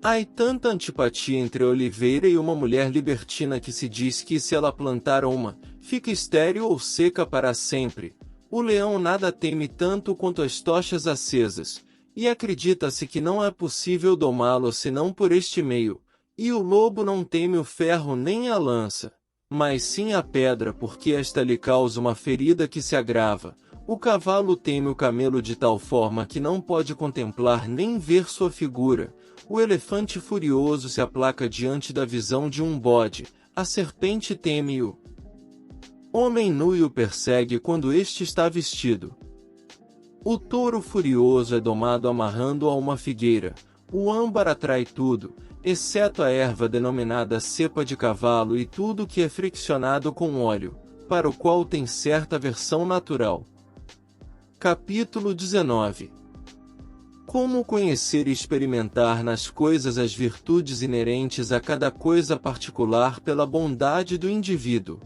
Há tanta antipatia entre a oliveira e uma mulher libertina que se diz que se ela plantar uma, fica estéril ou seca para sempre. O leão nada teme tanto quanto as tochas acesas, e acredita-se que não é possível domá-lo senão por este meio, e o lobo não teme o ferro nem a lança, mas sim a pedra porque esta lhe causa uma ferida que se agrava. O cavalo teme o camelo de tal forma que não pode contemplar nem ver sua figura. O elefante furioso se aplaca diante da visão de um bode, a serpente teme-o. Homem nu e o persegue quando este está vestido. O touro furioso é domado amarrando a uma figueira. O âmbar atrai tudo, exceto a erva denominada cepa de cavalo e tudo que é friccionado com óleo, para o qual tem certa aversão natural. Capítulo 19. Como conhecer e experimentar nas coisas as virtudes inerentes a cada coisa particular pela bondade do indivíduo.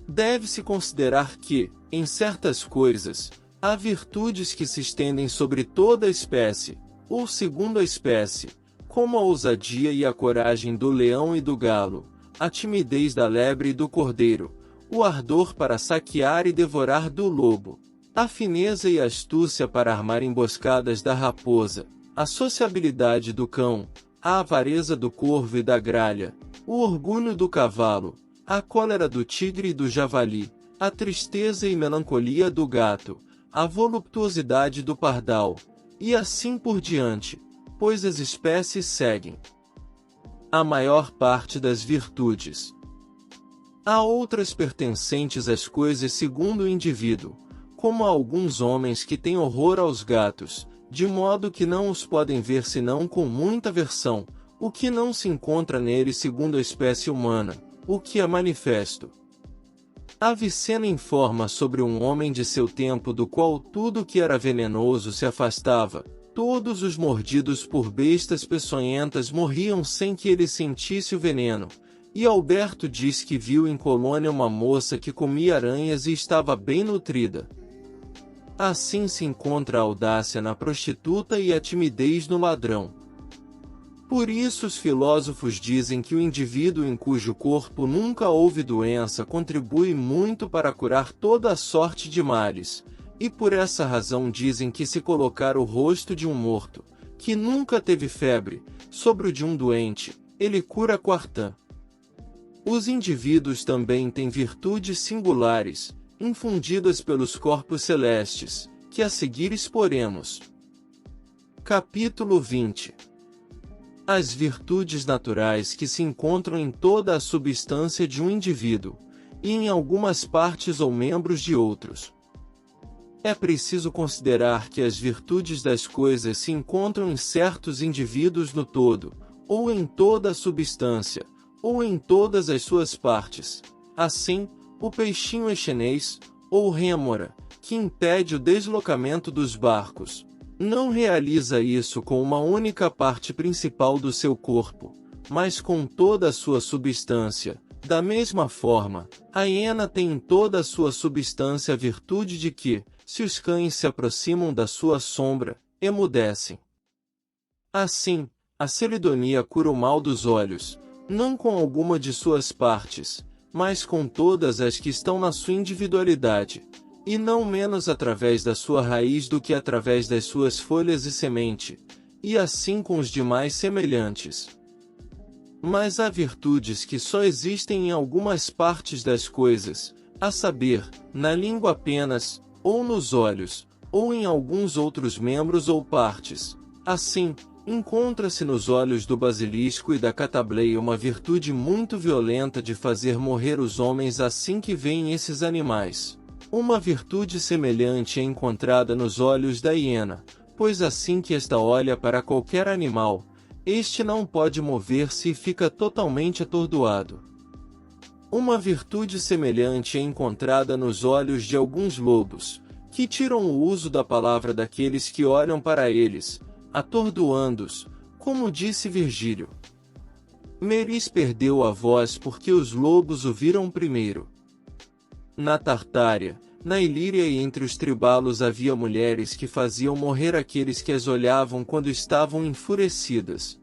Deve-se considerar que, em certas coisas, há virtudes que se estendem sobre toda a espécie, ou segundo a espécie, como a ousadia e a coragem do leão e do galo, a timidez da lebre e do cordeiro, o ardor para saquear e devorar do lobo, a fineza e astúcia para armar emboscadas da raposa, a sociabilidade do cão, a avareza do corvo e da gralha, o orgulho do cavalo, a cólera do tigre e do javali, a tristeza e melancolia do gato, a voluptuosidade do pardal, e assim por diante, pois as espécies seguem a maior parte das virtudes. Há outras pertencentes às coisas segundo o indivíduo, como há alguns homens que têm horror aos gatos, de modo que não os podem ver senão com muita aversão, o que não se encontra neles segundo a espécie humana, o que é manifesto. Avicena informa sobre um homem de seu tempo do qual tudo que era venenoso se afastava, todos os mordidos por bestas peçonhentas morriam sem que ele sentisse o veneno, e Alberto diz que viu em Colônia uma moça que comia aranhas e estava bem nutrida. Assim se encontra a audácia na prostituta e a timidez no ladrão. Por isso os filósofos dizem que o indivíduo em cujo corpo nunca houve doença contribui muito para curar toda a sorte de males, e por essa razão dizem que se colocar o rosto de um morto, que nunca teve febre, sobre o de um doente, ele cura quartã. Os indivíduos também têm virtudes singulares, infundidas pelos corpos celestes, que a seguir exporemos. Capítulo 20. As virtudes naturais que se encontram em toda a substância de um indivíduo, e em algumas partes ou membros de outros. É preciso considerar que as virtudes das coisas se encontram em certos indivíduos no todo, ou em toda a substância, ou em todas as suas partes. Assim, o peixinho echenês, ou rêmora, que impede o deslocamento dos barcos, não realiza isso com uma única parte principal do seu corpo, mas com toda a sua substância. Da mesma forma, a hiena tem em toda a sua substância a virtude de que, se os cães se aproximam da sua sombra, emudecem. Assim, a celidonia cura o mal dos olhos, não com alguma de suas partes, mas com todas as que estão na sua individualidade, e não menos através da sua raiz do que através das suas folhas e semente, e assim com os demais semelhantes. Mas há virtudes que só existem em algumas partes das coisas, a saber, na língua apenas, ou nos olhos, ou em alguns outros membros ou partes. Assim, encontra-se nos olhos do basilisco e da catableia uma virtude muito violenta de fazer morrer os homens assim que veem esses animais. Uma virtude semelhante é encontrada nos olhos da hiena, pois assim que esta olha para qualquer animal, este não pode mover-se e fica totalmente atordoado. Uma virtude semelhante é encontrada nos olhos de alguns lobos, que tiram o uso da palavra daqueles que olham para eles, atordoando-os, como disse Virgílio. Meris perdeu a voz porque os lobos o viram primeiro. Na Tartária, na Ilíria e entre os tribalos havia mulheres que faziam morrer aqueles que as olhavam quando estavam enfurecidas.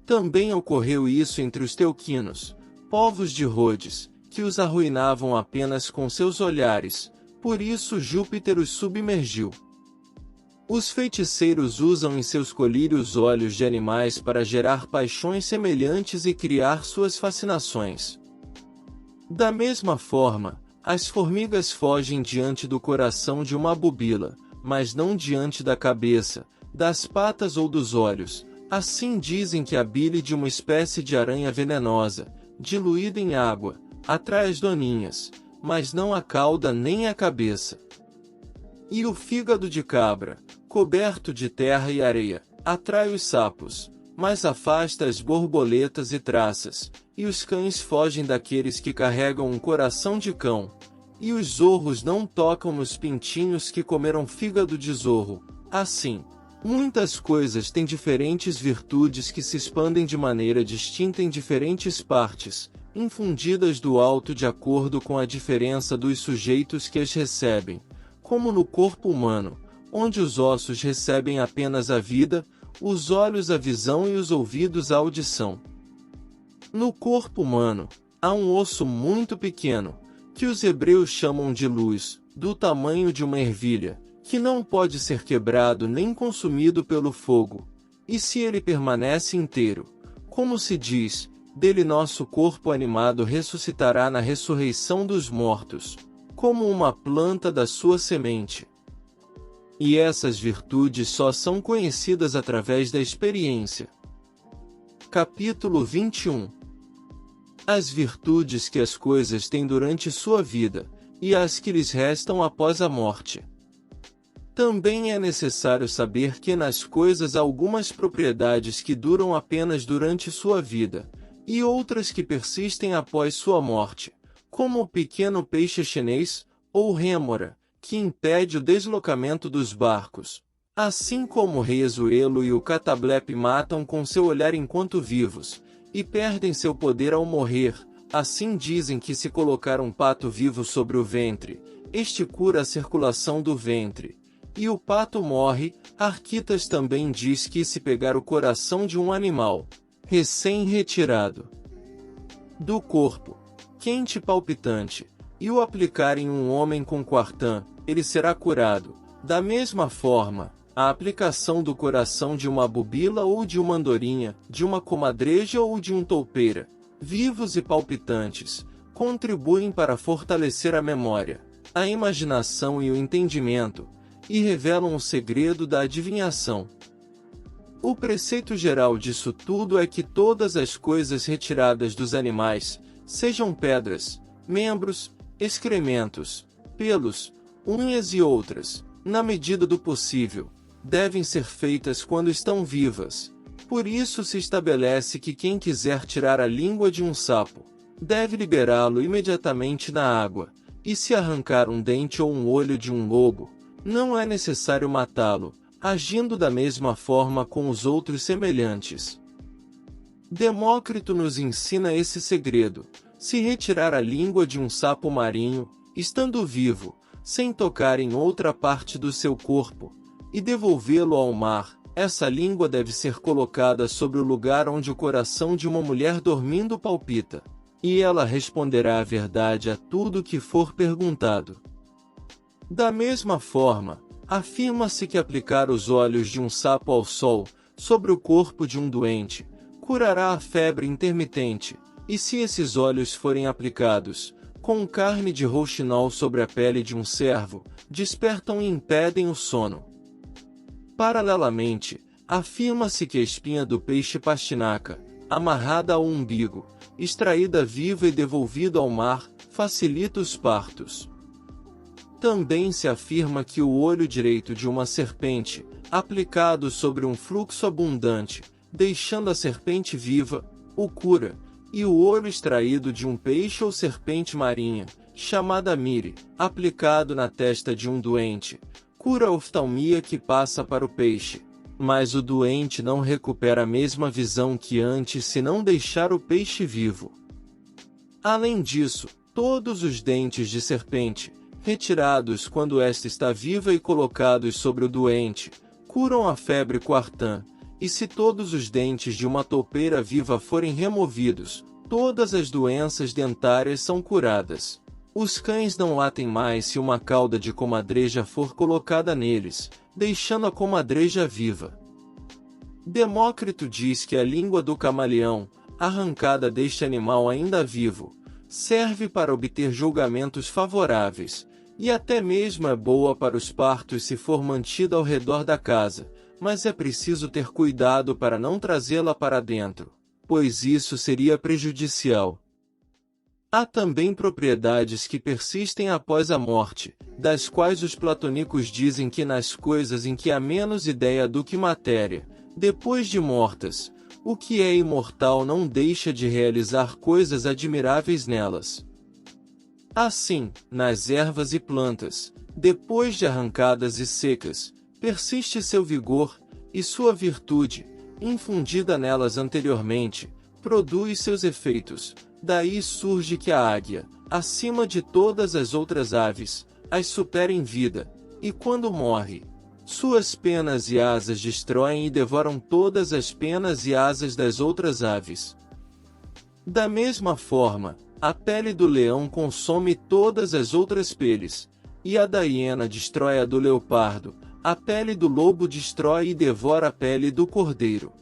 Também ocorreu isso entre os teuquinos, povos de Rhodes, que os arruinavam apenas com seus olhares, por isso Júpiter os submergiu. Os feiticeiros usam em seus colírios olhos de animais para gerar paixões semelhantes e criar suas fascinações. Da mesma forma, as formigas fogem diante do coração de uma bubila, mas não diante da cabeça, das patas ou dos olhos. Assim dizem que a bile de uma espécie de aranha venenosa, diluída em água, atrai as doninhas, mas não a cauda nem a cabeça. E o fígado de cabra, coberto de terra e areia, atrai os sapos, mas afasta as borboletas e traças, e os cães fogem daqueles que carregam um coração de cão, e os zorros não tocam nos pintinhos que comeram fígado de zorro. Assim, muitas coisas têm diferentes virtudes que se expandem de maneira distinta em diferentes partes, infundidas do alto de acordo com a diferença dos sujeitos que as recebem, como no corpo humano, onde os ossos recebem apenas a vida, os olhos a visão e os ouvidos a audição. No corpo humano, há um osso muito pequeno, que os hebreus chamam de luz, do tamanho de uma ervilha, que não pode ser quebrado nem consumido pelo fogo, e se ele permanece inteiro, como se diz, dele nosso corpo animado ressuscitará na ressurreição dos mortos, como uma planta da sua semente. E essas virtudes só são conhecidas através da experiência. Capítulo 21. As virtudes que as coisas têm durante sua vida, e as que lhes restam após a morte. Também é necessário saber que nas coisas há algumas propriedades que duram apenas durante sua vida, e outras que persistem após sua morte, como o pequeno peixe chinês, ou rêmora, que impede o deslocamento dos barcos. Assim como o Riachuelo e o Catablepe matam com seu olhar enquanto vivos, e perdem seu poder ao morrer, assim dizem que se colocar um pato vivo sobre o ventre, este cura a circulação do ventre. E o pato morre. Arquitas também diz que se pegar o coração de um animal, recém-retirado do corpo, quente e palpitante, e o aplicar em um homem com quartã, ele será curado. Da mesma forma, a aplicação do coração de uma bubila ou de uma andorinha, de uma comadreja ou de um toupeira, vivos e palpitantes, contribuem para fortalecer a memória, a imaginação e o entendimento, e revelam o segredo da adivinhação. O preceito geral disso tudo é que todas as coisas retiradas dos animais, sejam pedras, membros, excrementos, pelos, unhas e outras, na medida do possível, devem ser feitas quando estão vivas. Por isso se estabelece que quem quiser tirar a língua de um sapo, deve liberá-lo imediatamente na água, e se arrancar um dente ou um olho de um lobo, não é necessário matá-lo, agindo da mesma forma com os outros semelhantes. Demócrito nos ensina esse segredo: se retirar a língua de um sapo marinho, estando vivo, sem tocar em outra parte do seu corpo, e devolvê-lo ao mar, Essa língua deve ser colocada sobre o lugar onde o coração de uma mulher dormindo palpita, e ela responderá a verdade a tudo que for perguntado. Da mesma forma, afirma-se que aplicar os olhos de um sapo ao sol, sobre o corpo de um doente, curará a febre intermitente, e se esses olhos forem aplicados, com carne de rouxinol sobre a pele de um cervo, despertam e impedem o sono. Paralelamente, afirma-se que a espinha do peixe pastinaca, amarrada ao umbigo, extraída viva e devolvida ao mar, facilita os partos. Também se afirma que o olho direito de uma serpente, aplicado sobre um fluxo abundante, deixando a serpente viva, o cura, e o olho extraído de um peixe ou serpente marinha, chamada mire, aplicado na testa de um doente, cura a oftalmia que passa para o peixe, mas o doente não recupera a mesma visão que antes se não deixar o peixe vivo. Além disso, todos os dentes de serpente, retirados quando esta está viva e colocados sobre o doente, curam a febre quartã, e se todos os dentes de uma toupeira viva forem removidos, todas as doenças dentárias são curadas. Os cães não latem mais se uma cauda de comadreja for colocada neles, deixando a comadreja viva. Demócrito diz que a língua do camaleão, arrancada deste animal ainda vivo, serve para obter julgamentos favoráveis, e até mesmo é boa para os partos se for mantida ao redor da casa, mas é preciso ter cuidado para não trazê-la para dentro, pois isso seria prejudicial. Há também propriedades que persistem após a morte, das quais os platônicos dizem que nas coisas em que há menos ideia do que matéria, depois de mortas, o que é imortal não deixa de realizar coisas admiráveis nelas. Assim, nas ervas e plantas, depois de arrancadas e secas, persiste seu vigor, e sua virtude, infundida nelas anteriormente, produz seus efeitos. Daí surge que a águia, acima de todas as outras aves, as supera em vida, e quando morre, suas penas e asas destroem e devoram todas as penas e asas das outras aves. Da mesma forma, a pele do leão consome todas as outras peles, e a da hiena destrói a do leopardo, a pele do lobo destrói e devora a pele do cordeiro.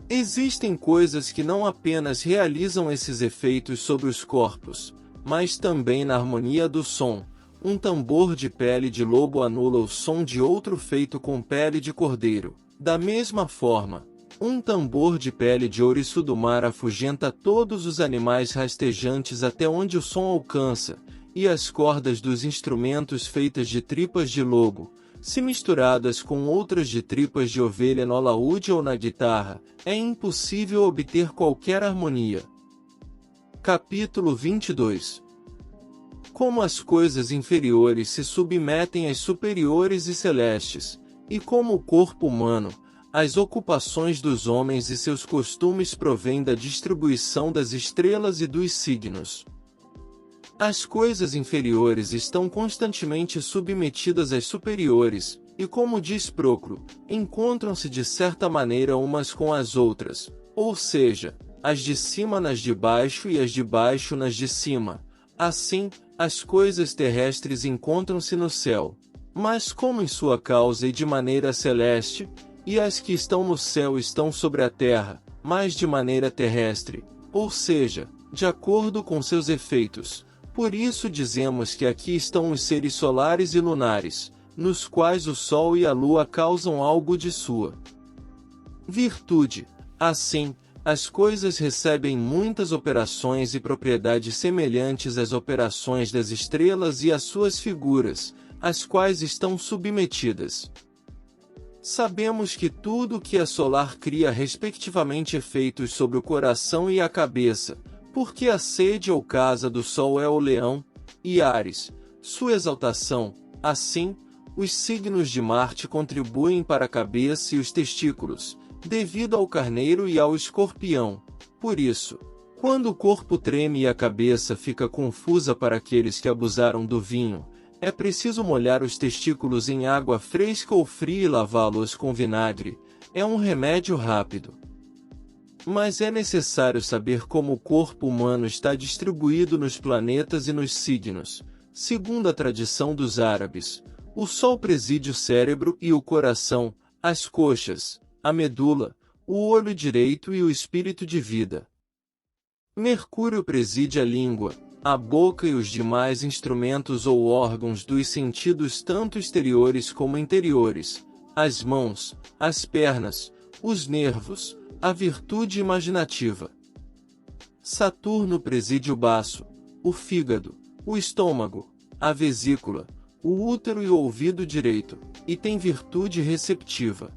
Existem coisas que não apenas realizam esses efeitos sobre os corpos, mas também na harmonia do som. Um tambor de pele de lobo anula o som de outro feito com pele de cordeiro. Da mesma forma, um tambor de pele de ouriço do mar afugenta todos os animais rastejantes até onde o som alcança, e as cordas dos instrumentos feitas de tripas de lobo, se misturadas com outras de tripas de ovelha no alaúde ou na guitarra, é impossível obter qualquer harmonia. Capítulo 22. Como as coisas inferiores se submetem às superiores e celestes, e como o corpo humano, as ocupações dos homens e seus costumes provêm da distribuição das estrelas e dos signos. As coisas inferiores estão constantemente submetidas às superiores, e como diz Proclo, encontram-se de certa maneira umas com as outras, ou seja, as de cima nas de baixo e as de baixo nas de cima. Assim, as coisas terrestres encontram-se no céu, mas como em sua causa e de maneira celeste, e as que estão no céu estão sobre a terra, mas de maneira terrestre, ou seja, de acordo com seus efeitos. Por isso dizemos que aqui estão os seres solares e lunares, nos quais o Sol e a Lua causam algo de sua virtude. Assim, as coisas recebem muitas operações e propriedades semelhantes às operações das estrelas e às suas figuras, às quais estão submetidas. Sabemos que tudo o que é solar cria respectivamente efeitos sobre o coração e a cabeça, porque a sede ou casa do Sol é o leão, e Áries, sua exaltação. Assim, os signos de Marte contribuem para a cabeça e os testículos, devido ao carneiro e ao escorpião. Por isso, quando o corpo treme e a cabeça fica confusa para aqueles que abusaram do vinho, É preciso molhar os testículos em água fresca ou fria e lavá-los com vinagre. É um remédio rápido. Mas é necessário saber como o corpo humano está distribuído nos planetas e nos signos. Segundo a tradição dos árabes, o Sol preside o cérebro e o coração, as coxas, a medula, o olho direito e o espírito de vida. Mercúrio preside a língua, a boca e os demais instrumentos ou órgãos dos sentidos tanto exteriores como interiores, as mãos, as pernas, os nervos, a virtude imaginativa. Saturno preside o baço, o fígado, o estômago, a vesícula, o útero e o ouvido direito, e tem virtude receptiva.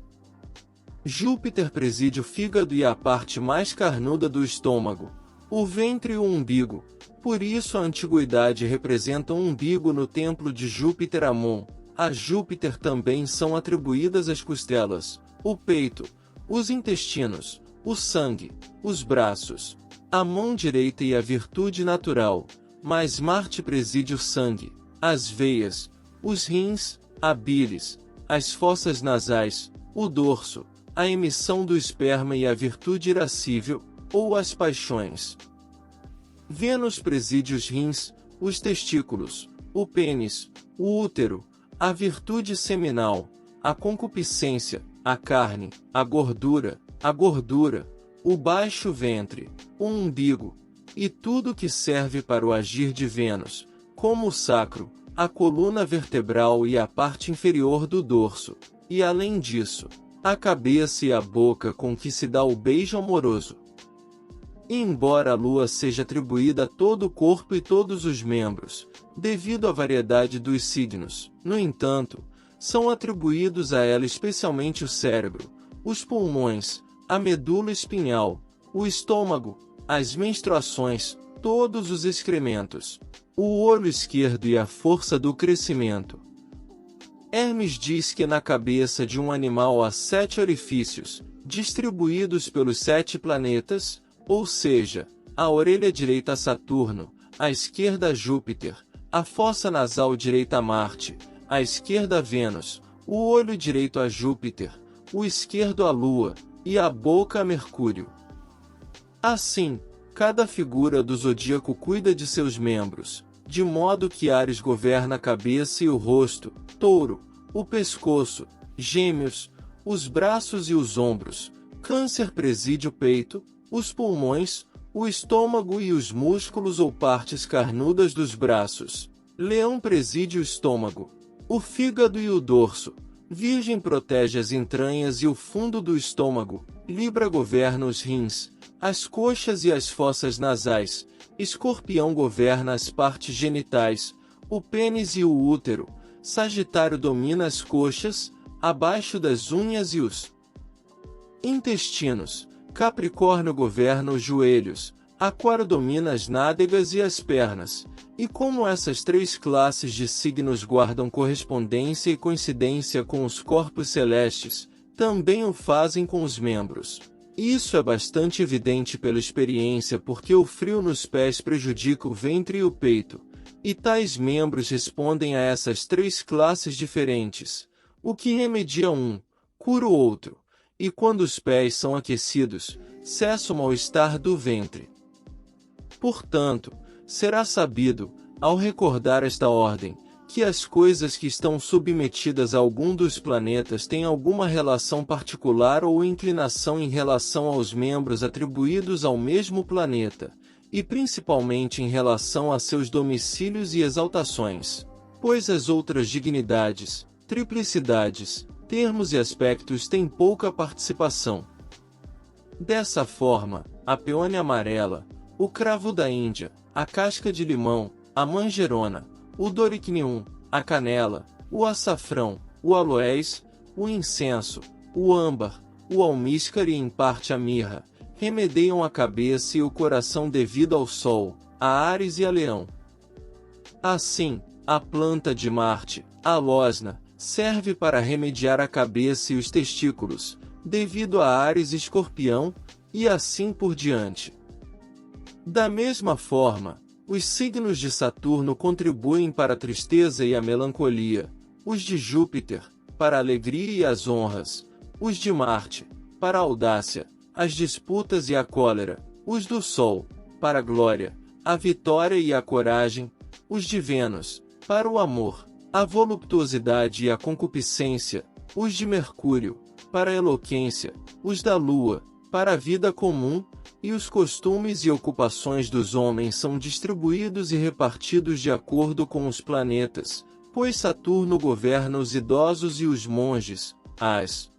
Júpiter preside o fígado e a parte mais carnuda do estômago, o ventre e o umbigo. Por isso a antiguidade representa um umbigo no templo de Júpiter Amon. A Júpiter também são atribuídas as costelas, o peito, os intestinos, o sangue, os braços, a mão direita e a virtude natural, mas Marte preside o sangue, as veias, os rins, a bilis, as fossas nasais, o dorso, a emissão do esperma e a virtude irascível, ou as paixões. Vênus preside os rins, os testículos, o pênis, o útero, a virtude seminal, a concupiscência, a carne, a gordura, o baixo ventre, o umbigo, e tudo que serve para o agir de Vênus, como o sacro, a coluna vertebral e a parte inferior do dorso, e além disso, a cabeça e a boca com que se dá o beijo amoroso. E embora a Lua seja atribuída a todo o corpo e todos os membros, devido à variedade dos signos, no entanto, são atribuídos a ela especialmente o cérebro, os pulmões, a medula espinhal, o estômago, as menstruações, todos os excrementos, o olho esquerdo e a força do crescimento. Hermes diz que na cabeça de um animal há 7 orifícios, distribuídos pelos 7 planetas, ou seja, a orelha direita a Saturno, a esquerda a Júpiter, a fossa nasal direita a Marte, a esquerda a Vênus, o olho direito a Júpiter, o esquerdo a Lua, e a boca a Mercúrio. Assim, cada figura do zodíaco cuida de seus membros, de modo que Áries governa a cabeça e o rosto, Touro, o pescoço, Gêmeos, os braços e os ombros, Câncer preside o peito, os pulmões, o estômago e os músculos ou partes carnudas dos braços. Leão preside o estômago, o fígado e o dorso. Virgem protege as entranhas e o fundo do estômago. Libra governa os rins, as coxas e as fossas nasais. Escorpião governa as partes genitais, o pênis e o útero. Sagitário domina as coxas, abaixo das unhas e os intestinos. Capricórnio governa os joelhos, Aquário domina as nádegas e as pernas. E como essas 3 classes de signos guardam correspondência e coincidência com os corpos celestes, também o fazem com os membros. Isso é bastante evidente pela experiência porque o frio nos pés prejudica o ventre e o peito, e tais membros respondem a essas 3 classes diferentes. O que remedia um, cura o outro. E quando os pés são aquecidos, cessa o mal-estar do ventre. Portanto, será sabido, ao recordar esta ordem, que as coisas que estão submetidas a algum dos planetas têm alguma relação particular ou inclinação em relação aos membros atribuídos ao mesmo planeta, e principalmente em relação a seus domicílios e exaltações, pois as outras dignidades, triplicidades, termos e aspectos têm pouca participação. Dessa forma, a peônia amarela, o cravo da Índia, a casca de limão, a manjerona, o doricnium, a canela, o açafrão, o aloés, o incenso, o âmbar, o almíscar e em parte a mirra, remedeiam a cabeça e o coração devido ao Sol, a Áries e a Leão. Assim, a planta de Marte, a losna, serve para remediar a cabeça e os testículos, devido a Áries e Escorpião, e assim por diante. Da mesma forma, Os signos de Saturno contribuem para a tristeza e a melancolia, os de Júpiter, para a alegria e as honras, os de Marte, para a audácia, as disputas e a cólera, os do Sol, para a glória, a vitória e a coragem, os de Vênus, para o amor, a voluptuosidade e a concupiscência, os de Mercúrio, para a eloquência, os da Lua, para a vida comum, e os costumes e ocupações dos homens são distribuídos e repartidos de acordo com os planetas, pois Saturno governa os idosos e os monges, as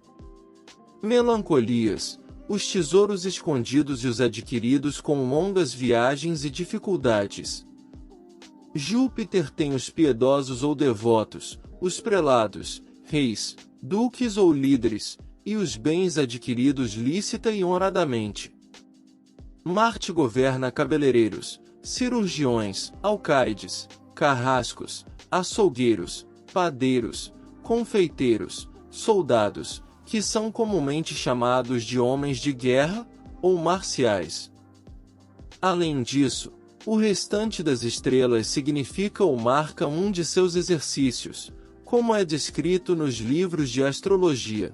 melancolias, os tesouros escondidos e os adquiridos com longas viagens e dificuldades. Júpiter tem os piedosos ou devotos, os prelados, reis, duques ou líderes, e os bens adquiridos lícita e honradamente. Marte governa cabeleireiros, cirurgiões, alcaides, carrascos, açougueiros, padeiros, confeiteiros, soldados, que são comumente chamados de homens de guerra ou marciais. Além disso, o restante das estrelas significa ou marca um de seus exercícios, como é descrito nos livros de astrologia.